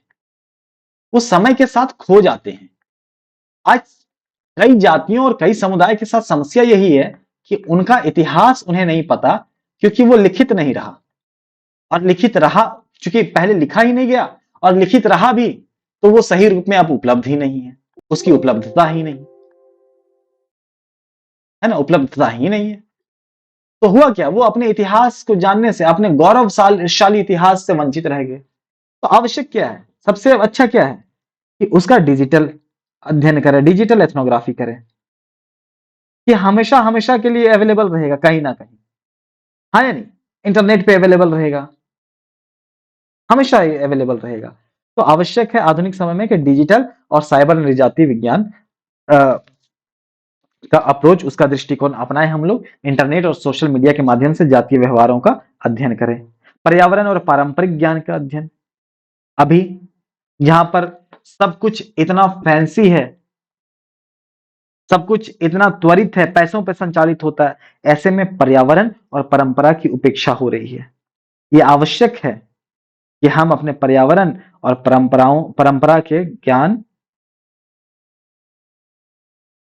वो समय के साथ खो जाते हैं। आज कई जातियों और कई समुदाय के साथ समस्या यही है कि उनका इतिहास उन्हें नहीं पता, क्योंकि वो लिखित नहीं रहा। और लिखित रहा, चूंकि पहले लिखा ही नहीं गया, और लिखित रहा भी तो वो सही रूप में अब उपलब्ध ही नहीं है, उसकी उपलब्धता ही नहीं है ना, उपलब्धता ही नहीं है। तो हुआ क्या, वो अपने इतिहास को जानने से, अपने गौरवशाली इतिहास से वंचित रह गए। तो आवश्यक क्या है, सबसे अच्छा क्या है कि उसका डिजिटल अध्ययन करें, डिजिटल एथनोग्राफी करें, कि हमेशा हमेशा के लिए अवेलेबल रहेगा कहीं ना कहीं। हाँ या नहीं? इंटरनेट पे अवेलेबल रहेगा, हमेशा अवेलेबल रहेगा। तो आवश्यक है आधुनिक समय में कि डिजिटल और साइबर नृजाति विज्ञान का अप्रोच, उसका दृष्टिकोण अपनाएं। हम लोग इंटरनेट और सोशल मीडिया के माध्यम से जातीय व्यवहारों का अध्ययन करें। पर्यावरण और पारंपरिक ज्ञान का अध्ययन, अभी यहां पर सब कुछ इतना फैंसी है, सब कुछ इतना त्वरित है, पैसों पर संचालित होता है, ऐसे में पर्यावरण और परंपरा की उपेक्षा हो रही है। यह आवश्यक है कि हम अपने पर्यावरण और परंपरा के ज्ञान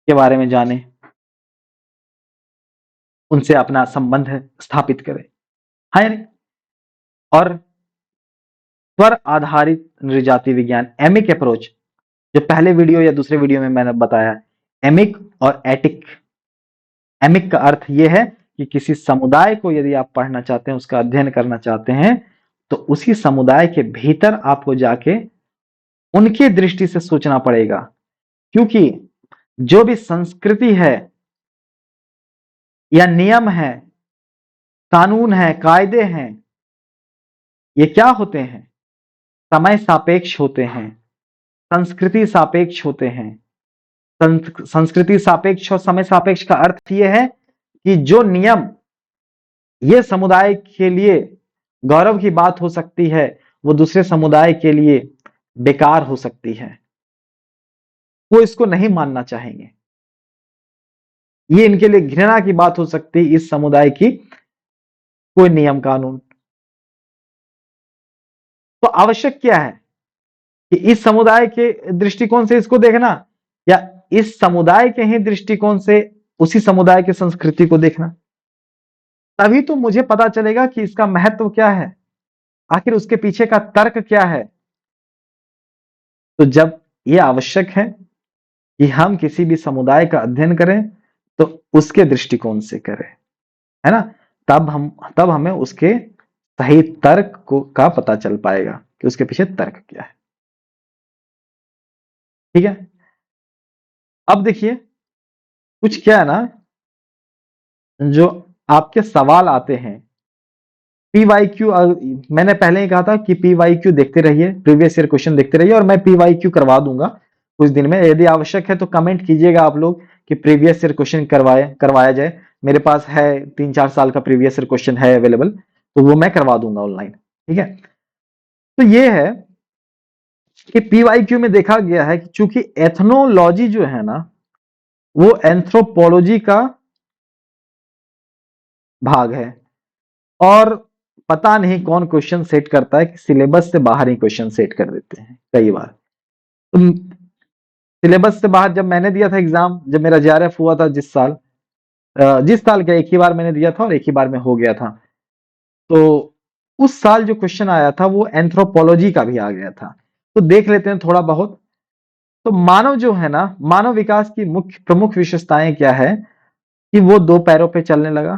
के बारे में जानें, उनसे अपना संबंध स्थापित करें। हाँ या नहीं? और स्वर आधारित नृजाति विज्ञान, एमिक अप्रोच, जो पहले वीडियो या दूसरे वीडियो में मैंने बताया, एमिक और एटिक। एमिक का अर्थ यह है कि किसी समुदाय को यदि आप पढ़ना चाहते हैं, उसका अध्ययन करना चाहते हैं, तो उसी समुदाय के भीतर आपको जाके उनकी दृष्टि से सोचना पड़ेगा। क्योंकि जो भी संस्कृति है या नियम है, कानून है, कायदे हैं, ये क्या होते हैं, समय सापेक्ष होते हैं, संस्कृति सापेक्ष होते हैं। संस्कृति सापेक्ष और समय सापेक्ष का अर्थ यह है कि जो नियम ये समुदाय के लिए गौरव की बात हो सकती है, वो दूसरे समुदाय के लिए बेकार हो सकती है। वो इसको नहीं मानना चाहेंगे। ये इनके लिए घृणा की बात हो सकती है, इस समुदाय की कोई नियम कानून। तो आवश्यक क्या है कि इस समुदाय के दृष्टिकोण से इसको देखना, या इस समुदाय के ही दृष्टिकोण से उसी समुदाय की संस्कृति को देखना। तभी तो मुझे पता चलेगा कि इसका महत्व क्या है, आखिर उसके पीछे का तर्क क्या है। तो जब ये आवश्यक है कि हम किसी भी समुदाय का अध्ययन करें तो उसके दृष्टिकोण से करें, है ना, तब हमें उसके सही तर्क का पता चल पाएगा कि उसके पीछे तर्क क्या है। ठीक है, अब देखिए कुछ क्या है ना, जो आपके सवाल आते हैं PYQ, मैंने पहले ही कहा था कि PYQ देखते रहिए, प्रीवियस ईयर क्वेश्चन देखते रहिए, और मैं PYQ करवा दूंगा कुछ दिन में। यदि आवश्यक है तो कमेंट कीजिएगा आप लोग कि प्रीवियस ईयर क्वेश्चन करवाया जाए। मेरे पास है 3-4 साल का प्रीवियस ईयर क्वेश्चन है अवेलेबल, तो वो मैं करवा दूंगा ऑनलाइन। ठीक है, तो ये है कि PYQ में देखा गया है कि चूंकि एथनोलॉजी जो है ना, वो एंथ्रोपोलॉजी का भाग है, और पता नहीं कौन क्वेश्चन सेट करता है कि सिलेबस से बाहर ही क्वेश्चन सेट कर देते हैं कई बार। तो सिलेबस से बाहर जब मैंने दिया था एग्जाम, जब मेरा JRF हुआ था जिस साल क्या एक ही बार मैंने दिया था और एक ही बार में हो गया था, तो उस साल जो क्वेश्चन आया था वो एंथ्रोपोलॉजी का भी आ गया था। तो देख लेते हैं थोड़ा बहुत। तो मानव जो है ना, मानव विकास की मुख्य प्रमुख विशेषताएं क्या है कि वो 2 पैरों पे चलने लगा,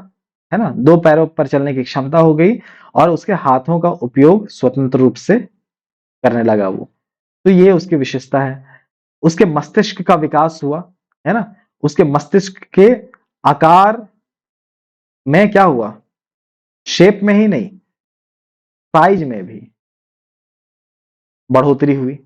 है ना, 2 पैरों पर चलने की क्षमता हो गई, और उसके हाथों का उपयोग स्वतंत्र रूप से करने लगा वो। तो ये उसकी विशेषता है। उसके मस्तिष्क का विकास हुआ, है ना, उसके मस्तिष्क के आकार में क्या हुआ, शेप में ही नहीं, साइज में भी बढ़ोतरी हुई,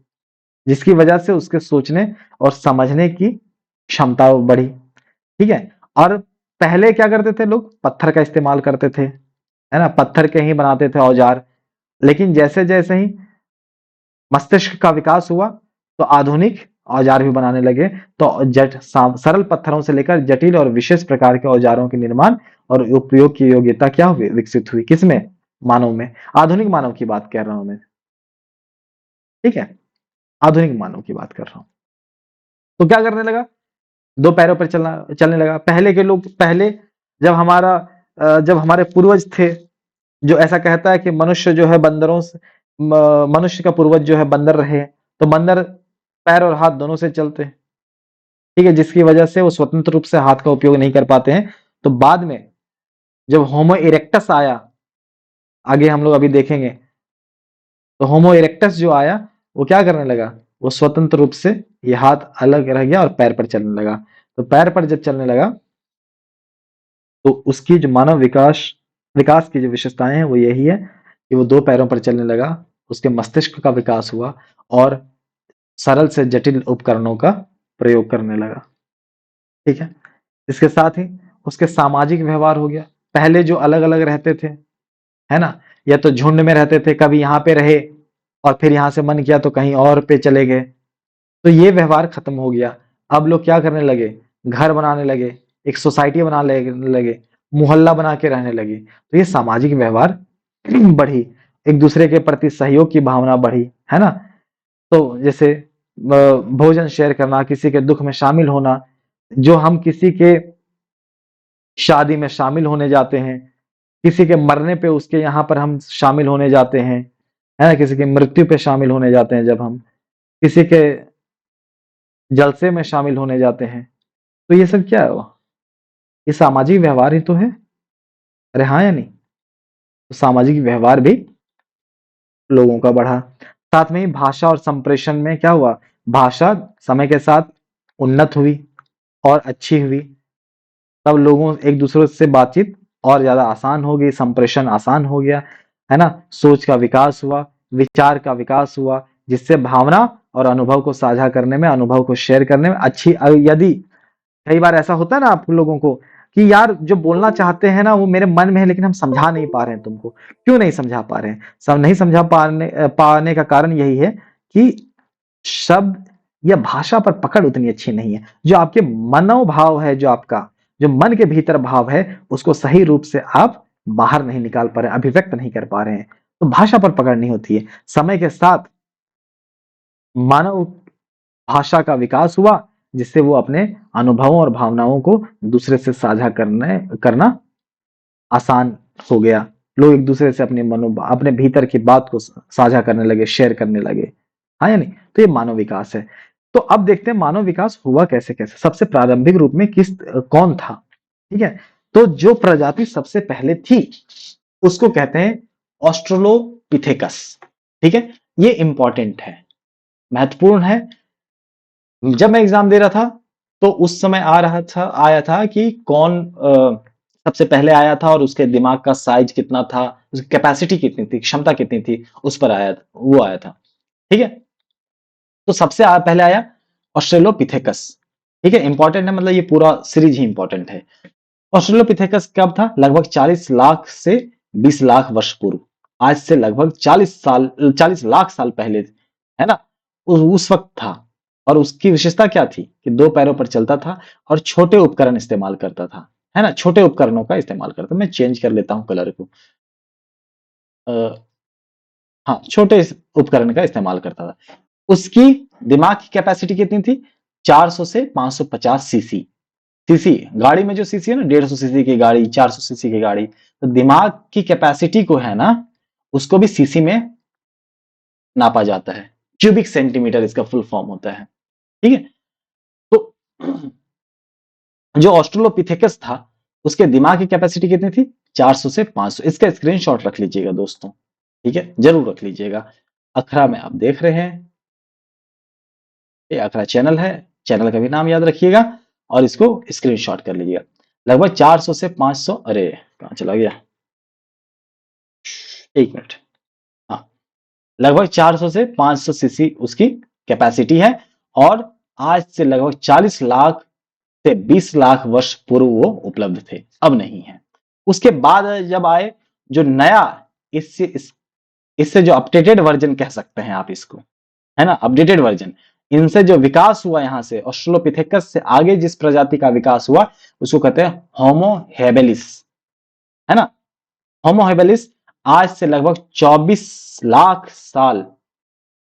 जिसकी वजह से उसके सोचने और समझने की क्षमता बढ़ी। ठीक है, और पहले क्या करते थे लोग, पत्थर का इस्तेमाल करते थे, है ना, पत्थर के ही बनाते थे औजार। लेकिन जैसे जैसे ही मस्तिष्क का विकास हुआ तो आधुनिक औजार भी बनाने लगे। तो सरल पत्थरों से लेकर जटिल और विशेष प्रकार के औजारों के निर्माण और उपयोग की योग्यता क्या हुई, विकसित हुई। किसमें, मानव में। आधुनिक मानव की बात कर रहा हूं मैं, ठीक है, आधुनिक मानव की बात कर रहा हूं। तो क्या करने लगा, 2 पैरों पर चलने लगा। पहले के लोग, पहले जब हमारे पूर्वज थे, जो ऐसा कहता है कि मनुष्य जो है बंदरों से, मनुष्य का पूर्वज जो है बंदर रहे, तो बंदर पैर और हाथ दोनों से चलते हैं। ठीक है, जिसकी वजह से वो स्वतंत्र रूप से हाथ का उपयोग नहीं कर पाते हैं। तो बाद में जब होमो इरेक्टस आया, आगे हम लोग अभी देखेंगे, तो होमो इरेक्टस जो आया वो क्या करने लगा, वो स्वतंत्र रूप से ये हाथ अलग रह गया और पैर पर चलने लगा। तो पैर पर जब चलने लगा तो उसकी जो मानव विकास की जो विशेषताएं हैं वो यही है कि वो 2 पैरों पर चलने लगा, उसके मस्तिष्क का विकास हुआ और सरल से जटिल उपकरणों का प्रयोग करने लगा। ठीक है, इसके साथ ही उसके सामाजिक व्यवहार हो गया। पहले जो अलग अलग रहते थे, है ना, या तो झुंड में रहते थे, कभी यहाँ पे रहे और फिर यहाँ से मन किया तो कहीं और पे चले गए, तो ये व्यवहार खत्म हो गया। अब लोग क्या करने लगे, घर बनाने लगे, एक सोसाइटी बनाने लगे, मोहल्ला बना के रहने लगे। तो ये सामाजिक व्यवहार बढ़ी, एक दूसरे के प्रति सहयोग की भावना बढ़ी, है ना। तो जैसे भोजन शेयर करना, किसी के दुख में शामिल होना, जो हम किसी के शादी में शामिल होने जाते हैं, किसी के मरने पे उसके यहाँ पर हम शामिल होने जाते हैं, है ना, किसी की मृत्यु पे शामिल होने जाते हैं, जब हम किसी के जलसे में शामिल होने जाते हैं, तो ये सब क्या है, ये सामाजिक व्यवहार ही तो है। अरे हाँ या नहीं, तो सामाजिक व्यवहार भी लोगों का बढ़ा। साथ में ही भाषा और संप्रेषण में क्या हुआ, भाषा समय के साथ उन्नत हुई और अच्छी हुई। तब लोगों एक दूसरे से बातचीत और ज्यादा आसान हो गई, संप्रेषण आसान हो गया, है ना, सोच का विकास हुआ, विचार का विकास हुआ, जिससे भावना और अनुभव को साझा करने में, अनुभव को शेयर करने में अच्छी, यदि कई बार ऐसा होता है ना आप लोगों को कि यार जो बोलना चाहते हैं ना वो मेरे मन में है लेकिन हम समझा नहीं पा रहे हैं तुमको। क्यों नहीं समझा पा रहे हैं? सब नहीं समझा पाने का कारण यही है कि शब्द या भाषा पर पकड़ उतनी अच्छी नहीं है। जो आपके मनोभाव है, जो आपका जो मन के भीतर भाव है, उसको सही रूप से आप बाहर नहीं निकाल पा रहे हैं, अभिव्यक्त नहीं कर पा रहे हैं, तो भाषा पर पकड़ नहीं होती है। समय के साथ मानव भाषा का विकास हुआ, जिससे वो अपने अनुभवों और भावनाओं को दूसरे से साझा करना आसान हो गया। लोग एक दूसरे से अपने भीतर की बात को साझा करने लगे, शेयर करने लगे। हाँ या नहीं? तो ये मानव विकास है। तो अब देखते हैं मानव विकास हुआ कैसे-कैसे? सबसे प्रारंभिक रूप में कौन था? ठीक है? तो जो प्रजाति सबसे पहले थी, उसको कहते हैं ऑस्ट्रेलोपिथेकस। ठीक है? ये इंपॉर्टेंट है, महत्वपूर्ण है। जब मैं एग्जाम दे रहा था तो उस समय आया था कि कौन सबसे पहले आया था और उसके दिमाग का साइज कितना था, उसकी कैपेसिटी कितनी थी, क्षमता कितनी थी, उस पर वो आया था। ठीक है? तो पहले आया ऑस्ट्रेलोपिथेकस। ठीक है? इंपॉर्टेंट है, मतलब ये पूरा सीरीज ही इंपॉर्टेंट है। ऑस्ट्रेलोपिथेकस कब था? लगभग 40 लाख से 20 लाख वर्ष पूर्व। आज से लगभग 40 लाख साल पहले, है ना? उस वक्त था। और उसकी विशेषता क्या थी कि 2 पैरों पर चलता था और छोटे उपकरण इस्तेमाल करता था, है ना? छोटे उपकरणों का इस्तेमाल करता। मैं चेंज कर लेता हूं कलर को। हाँ, छोटे उपकरण का इस्तेमाल करता था। उसकी दिमाग की कैपेसिटी कितनी थी? 400 से 550 सीसी। सीसी, गाड़ी में जो सीसी है ना, 150 सीसी की गाड़ी, 400 सीसी की गाड़ी, तो दिमाग की कैपेसिटी को है ना, उसको भी सीसी में नापा जाता है। क्यूबिक सेंटीमीटर इसका फुल फॉर्म होता है। ठीक है? तो जो ऑस्ट्रेलोपिथेकस था, उसके दिमाग की कैपेसिटी कितनी थी? 400 से 500। इसका स्क्रीनशॉट रख लीजिएगा दोस्तों। ठीक है? जरूर रख लीजिएगा। अखरा में आप देख रहे हैं, ये अखरा चैनल है, चैनल का भी नाम याद रखिएगा और इसको स्क्रीनशॉट कर लीजिएगा। लगभग 400 से 500, अरे कहां चला गया, एक मिनट। हाँ, लगभग 400 से 500 सीसी उसकी कैपेसिटी है और आज से लगभग 40 लाख से 20 लाख वर्ष पूर्व वो उपलब्ध थे, अब नहीं है। उसके बाद जब आए जो नया, इससे जो अपडेटेड वर्जन कह सकते हैं आप इसको, है ना, अपडेटेड वर्जन, इनसे जो विकास हुआ, यहां से ऑस्ट्रेलोपिथेकस से आगे जिस प्रजाति का विकास हुआ उसको कहते हैं होमो हेबेलिस, है ना। होमो हेबेलिस आज से लगभग 24 लाख साल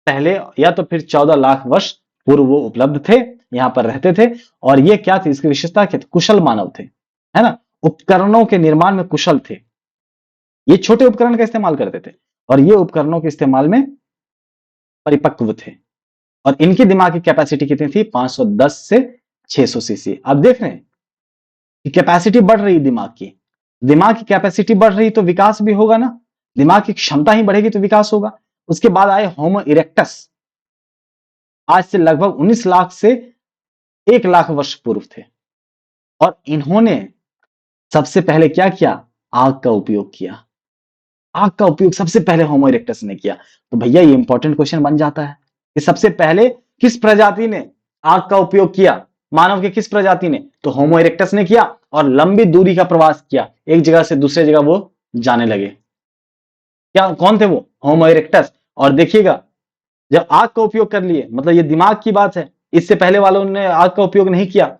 पहले या तो फिर 14 लाख वर्ष पूर्व वो उपलब्ध थे, यहां पर रहते थे। और ये क्या थी, इसकी विशेषता क्या थी? कुशल मानव थे, है ना, उपकरणों के निर्माण में कुशल थे। ये छोटे उपकरण का इस्तेमाल करते थे और ये उपकरणों के इस्तेमाल में परिपक्व थे। और इनकी दिमाग की कैपेसिटी कितनी थी? 510 से 600 सीसी। आप देख रहे हैं कि कैपेसिटी बढ़ रही है दिमाग की। दिमाग की कैपेसिटी बढ़ रही तो विकास भी होगा ना, दिमाग की क्षमता ही बढ़ेगी तो विकास होगा। उसके बाद आए होमो इरेक्टस, आज से लगभग 19 लाख से 1 लाख वर्ष पूर्व थे। और इन्होंने सबसे पहले क्या किया? आग का उपयोग किया। आग का उपयोग सबसे पहले होमो इरेक्टस ने किया। तो भैया ये इंपॉर्टेंट क्वेश्चन बन जाता है कि सबसे पहले किस प्रजाति ने आग का उपयोग किया? मानव के किस प्रजाति ने? तो होमो इरेक्टस ने किया और लंबी दूरी का प्रवास किया, एक जगह से दूसरे जगह वो जाने लगे। क्या, कौन थे वो? होमो इरेक्टस। और देखिएगा, जब आग का उपयोग कर लिए, मतलब ये दिमाग की बात है, इससे पहले वालों ने आग का उपयोग नहीं किया।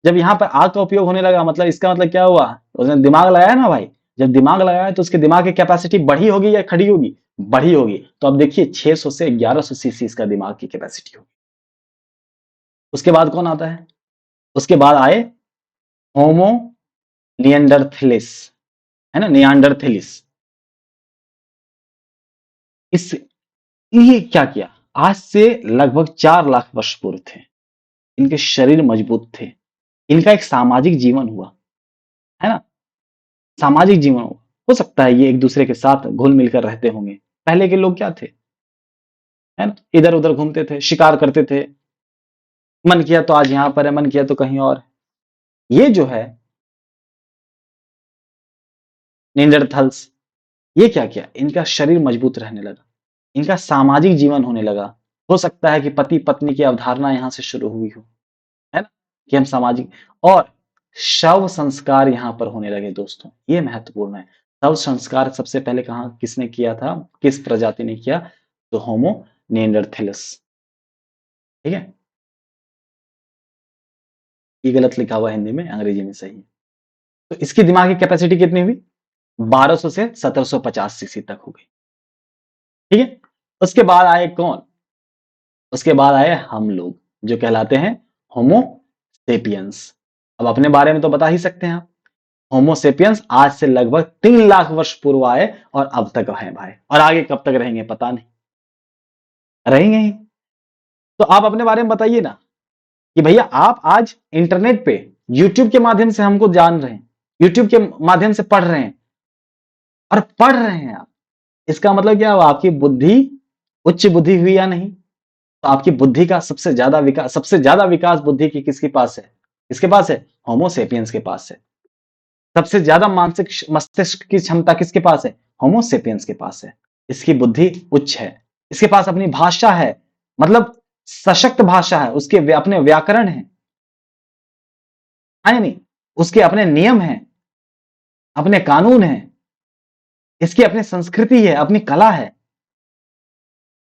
जब यहां पर आग का उपयोग होने लगा, मतलब इसका मतलब क्या हुआ? उसने दिमाग लगाया ना भाई। जब दिमाग लगाया तो उसके दिमाग की कैपेसिटी बढ़ी होगी या खड़ी होगी? बढ़ी होगी। तो अब देखिए 600 से 1100 सीसी इसका दिमाग की कैपेसिटी होगी। उसके बाद कौन आता है? उसके बाद आए होमो निएंडरथैलिस, है ना, निएंडरथैलिस। इस ये क्या किया? आज से लगभग 4 लाख वर्ष पूर्व थे। इनके शरीर मजबूत थे। इनका एक सामाजिक जीवन हुआ, है ना, सामाजिक जीवन हो सकता है ये एक दूसरे के साथ घुल मिलकर रहते होंगे। पहले के लोग क्या थे, है ना, इधर उधर घूमते थे, शिकार करते थे, मन किया तो आज यहां पर है, मन किया तो कहीं और। ये जो है निंडरथल्स, ये क्या किया? इनका शरीर मजबूत रहने लगा, इनका सामाजिक जीवन होने लगा। हो सकता है कि पति पत्नी की अवधारणा यहां से शुरू हुई हो, है ना, कि हम सामाजिक, और शव संस्कार यहां पर होने लगे दोस्तों, ये महत्वपूर्ण है। शव संस्कार सबसे पहले कहा किसने किया था, किस प्रजाति ने किया, तो होमो निएंडरथैलस। ठीक है, ये गलत लिखा हुआ हिंदी में, अंग्रेजी में सही है। तो इसकी दिमागी कैपेसिटी कितनी हुई, 1200 से 1750 सीसी तक हो गई। ठीक है, उसके बाद आए कौन, उसके बाद आए हम लोग, जो कहलाते हैं होमो सेपियंस। अब अपने बारे में तो बता ही सकते हैं आप, होमोसेपियंस आज से लगभग 3 लाख वर्ष पूर्व आए और अब तक हैं भाई, और आगे कब तक रहेंगे पता नहीं, रहेंगे ही। तो आप अपने बारे में बताइए ना, कि भैया आप आज इंटरनेट पे यूट्यूब के माध्यम से हमको जान रहे हैं, यूट्यूब के माध्यम से पढ़ रहे हैं, और पढ़ रहे हैं आप, इसका मतलब क्या हुआ, आपकी बुद्धि उच्च बुद्धि हुई या नहीं। तो आपकी बुद्धि का सबसे ज्यादा विकास बुद्धि की किसके पास है, किसके पास है, होमोसेपियंस के पास है। सबसे ज्यादा मानसिक मस्तिष्क की क्षमता किसके पास है, होमोसेपियंस के पास है। इसकी बुद्धि उच्च है, इसके पास अपनी भाषा है, मतलब सशक्त भाषा है, उसके अपने व्याकरण है नहीं, उसके अपने नियम हैं, अपने कानून हैं, इसकी अपनी संस्कृति है, अपनी कला है।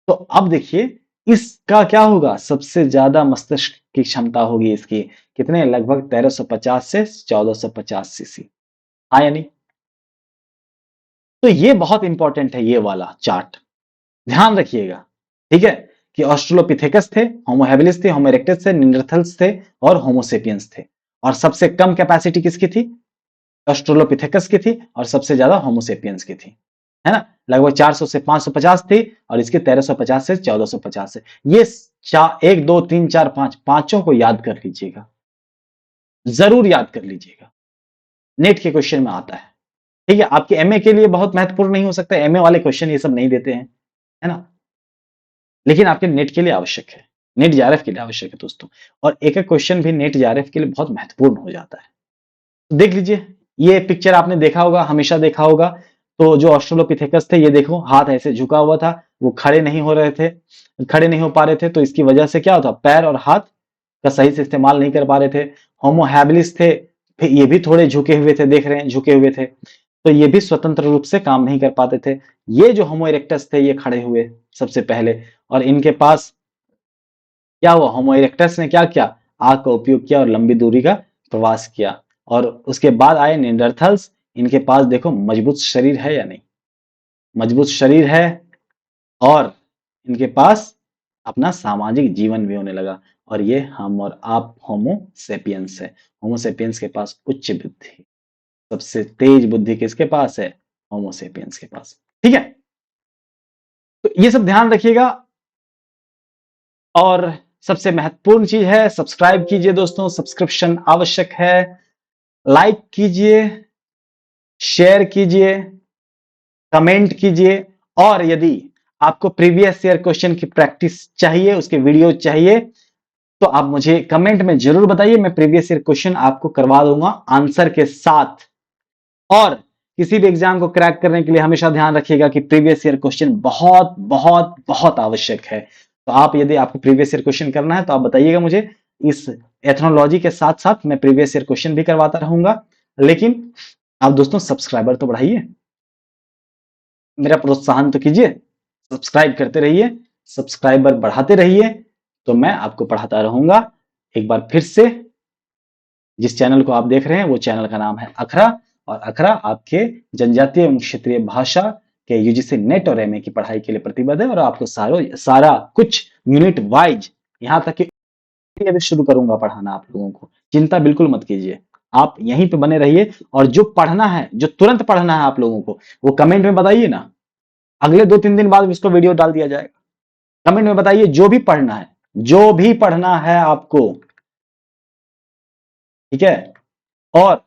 तो अब देखिए इसका क्या होगा, सबसे ज्यादा मस्तिष्क की क्षमता होगी इसकी, कितने, लगभग 1350 से 1450 सीसी। हाँ या नहीं। तो ये बहुत इंपॉर्टेंट है, ये वाला चार्ट ध्यान रखिएगा। ठीक है, कि ऑस्ट्रेलोपिथेकस थे, होमो हैबिलिस थे, होमो इरेक्टस थे, निएंडरथल्स थे, और होमोसेपियंस थे। और सबसे कम कैपेसिटी किसकी थी, ऑस्ट्रेलोपिथेकस की थी, और सबसे ज्यादा होमोसेपियंस की थी, है ना, लगभग 400 से 550 थी, और इसकी 1350 से 1450 है। ये 1 2 3 4 5 पांचों को याद कर लीजिएगा, जरूर याद कर लीजिएगा, नेट के क्वेश्चन में आता है। ठीक है, आपके एमए के लिए बहुत महत्वपूर्ण नहीं हो सकता, एमए वाले क्वेश्चन ये सब नहीं देते हैं, है ना, लेकिन आपके नेट के लिए आवश्यक है, नेट जेआरएफ के लिए आवश्यक है दोस्तों। और एक एक क्वेश्चन भी नेट जेआरएफ के लिए बहुत महत्वपूर्ण हो जाता है। तो देख लीजिए, ये पिक्चर आपने देखा होगा, हमेशा देखा होगा। तो जो ऑस्ट्रेलोपिथेकस थे, ये देखो हाथ ऐसे झुका हुआ था, वो खड़े नहीं हो रहे थे, खड़े नहीं हो पा रहे थे, तो इसकी वजह से क्या होता, पैर और हाथ का सही से इस्तेमाल नहीं कर पा रहे थे। होमो हैबिलिस थे, फिर ये भी थोड़े झुके हुए थे, देख रहे हैं झुके हुए थे, तो ये भी स्वतंत्र रूप से काम नहीं कर पाते थे। ये जो होमो इरेक्टस थे, ये खड़े हुए सबसे पहले, और इनके पास क्या हुआ, होमो इरेक्टस ने क्या किया, आग का उपयोग किया और लंबी दूरी का प्रवास किया। और उसके बाद आए निएंडरथल्स, इनके पास देखो मजबूत शरीर है या नहीं, मजबूत शरीर है, और इनके पास अपना सामाजिक जीवन भी होने लगा। और ये हम और आप होमो सेपियंस है, होमो सेपियंस के पास उच्च बुद्धि, सबसे तेज बुद्धि किसके पास है, होमो सेपियंस के पास। ठीक है, तो ये सब ध्यान रखिएगा। और सबसे महत्वपूर्ण चीज है, सब्सक्राइब कीजिए दोस्तों, सब्सक्रिप्शन आवश्यक है, लाइक कीजिए, शेयर कीजिए, कमेंट कीजिए। और यदि आपको प्रीवियस ईयर क्वेश्चन की प्रैक्टिस चाहिए, उसके वीडियो चाहिए, तो आप मुझे कमेंट में जरूर बताइए, मैं प्रीवियस ईयर क्वेश्चन आपको करवा दूंगा आंसर के साथ। और किसी भी एग्जाम को क्रैक करने के लिए हमेशा ध्यान रखिएगा कि प्रीवियस ईयर क्वेश्चन बहुत बहुत बहुत आवश्यक है। तो आप, यदि आपको प्रीवियस ईयर क्वेश्चन करना है तो आप बताइएगा मुझे, इस एथनोलॉजी के साथ साथ मैं प्रीवियस ईयर क्वेश्चन भी करवाता रहूंगा। लेकिन आप दोस्तों सब्सक्राइबर तो बढ़ाइए, मेरा प्रोत्साहन तो कीजिए, सब्सक्राइब करते रहिए, सब्सक्राइबर बढ़ाते रहिए, तो मैं आपको पढ़ाता रहूंगा। एक बार फिर से, जिस चैनल को आप देख रहे हैं वो चैनल का नाम है अखरा, और अखरा आपके जनजातीय एवं क्षेत्रीय भाषा के यूजीसी नेट और एमए की पढ़ाई के लिए प्रतिबद्ध है, और आपको सारा कुछ यूनिट वाइज, यहां तक कि अभी शुरू करूंगा पढ़ाना आप लोगों को, चिंता बिल्कुल मत कीजिए, आप यहीं पे बने रहिए। और जो पढ़ना है, जो तुरंत पढ़ना है आप लोगों को, वो कमेंट में बताइए ना, अगले 2 3 दिन बाद इसको वीडियो डाल दिया जाएगा। कमेंट में बताइए जो भी पढ़ना है, जो भी पढ़ना है आपको, ठीक है। और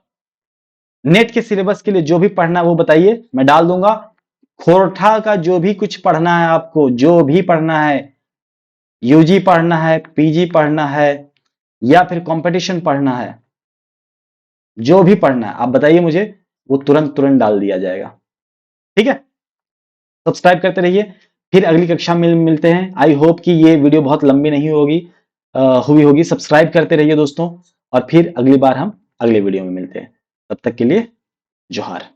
नेट के सिलेबस के लिए जो भी पढ़ना है वो बताइए, मैं डाल दूंगा। खोरठा का जो भी कुछ पढ़ना है आपको, जो भी पढ़ना है, यूजी पढ़ना है, पीजी पढ़ना है, या फिर कंपटीशन पढ़ना है, जो भी पढ़ना है आप बताइए मुझे, वो तुरंत तुरंत डाल दिया जाएगा। ठीक है, सब्सक्राइब करते रहिए। फिर अगली कक्षा में मिलते हैं। आई होप कि ये वीडियो बहुत लंबी नहीं हुई होगी। सब्सक्राइब करते रहिए दोस्तों, और फिर अगली बार हम अगले वीडियो में मिलते हैं। तब तक के लिए जोहार।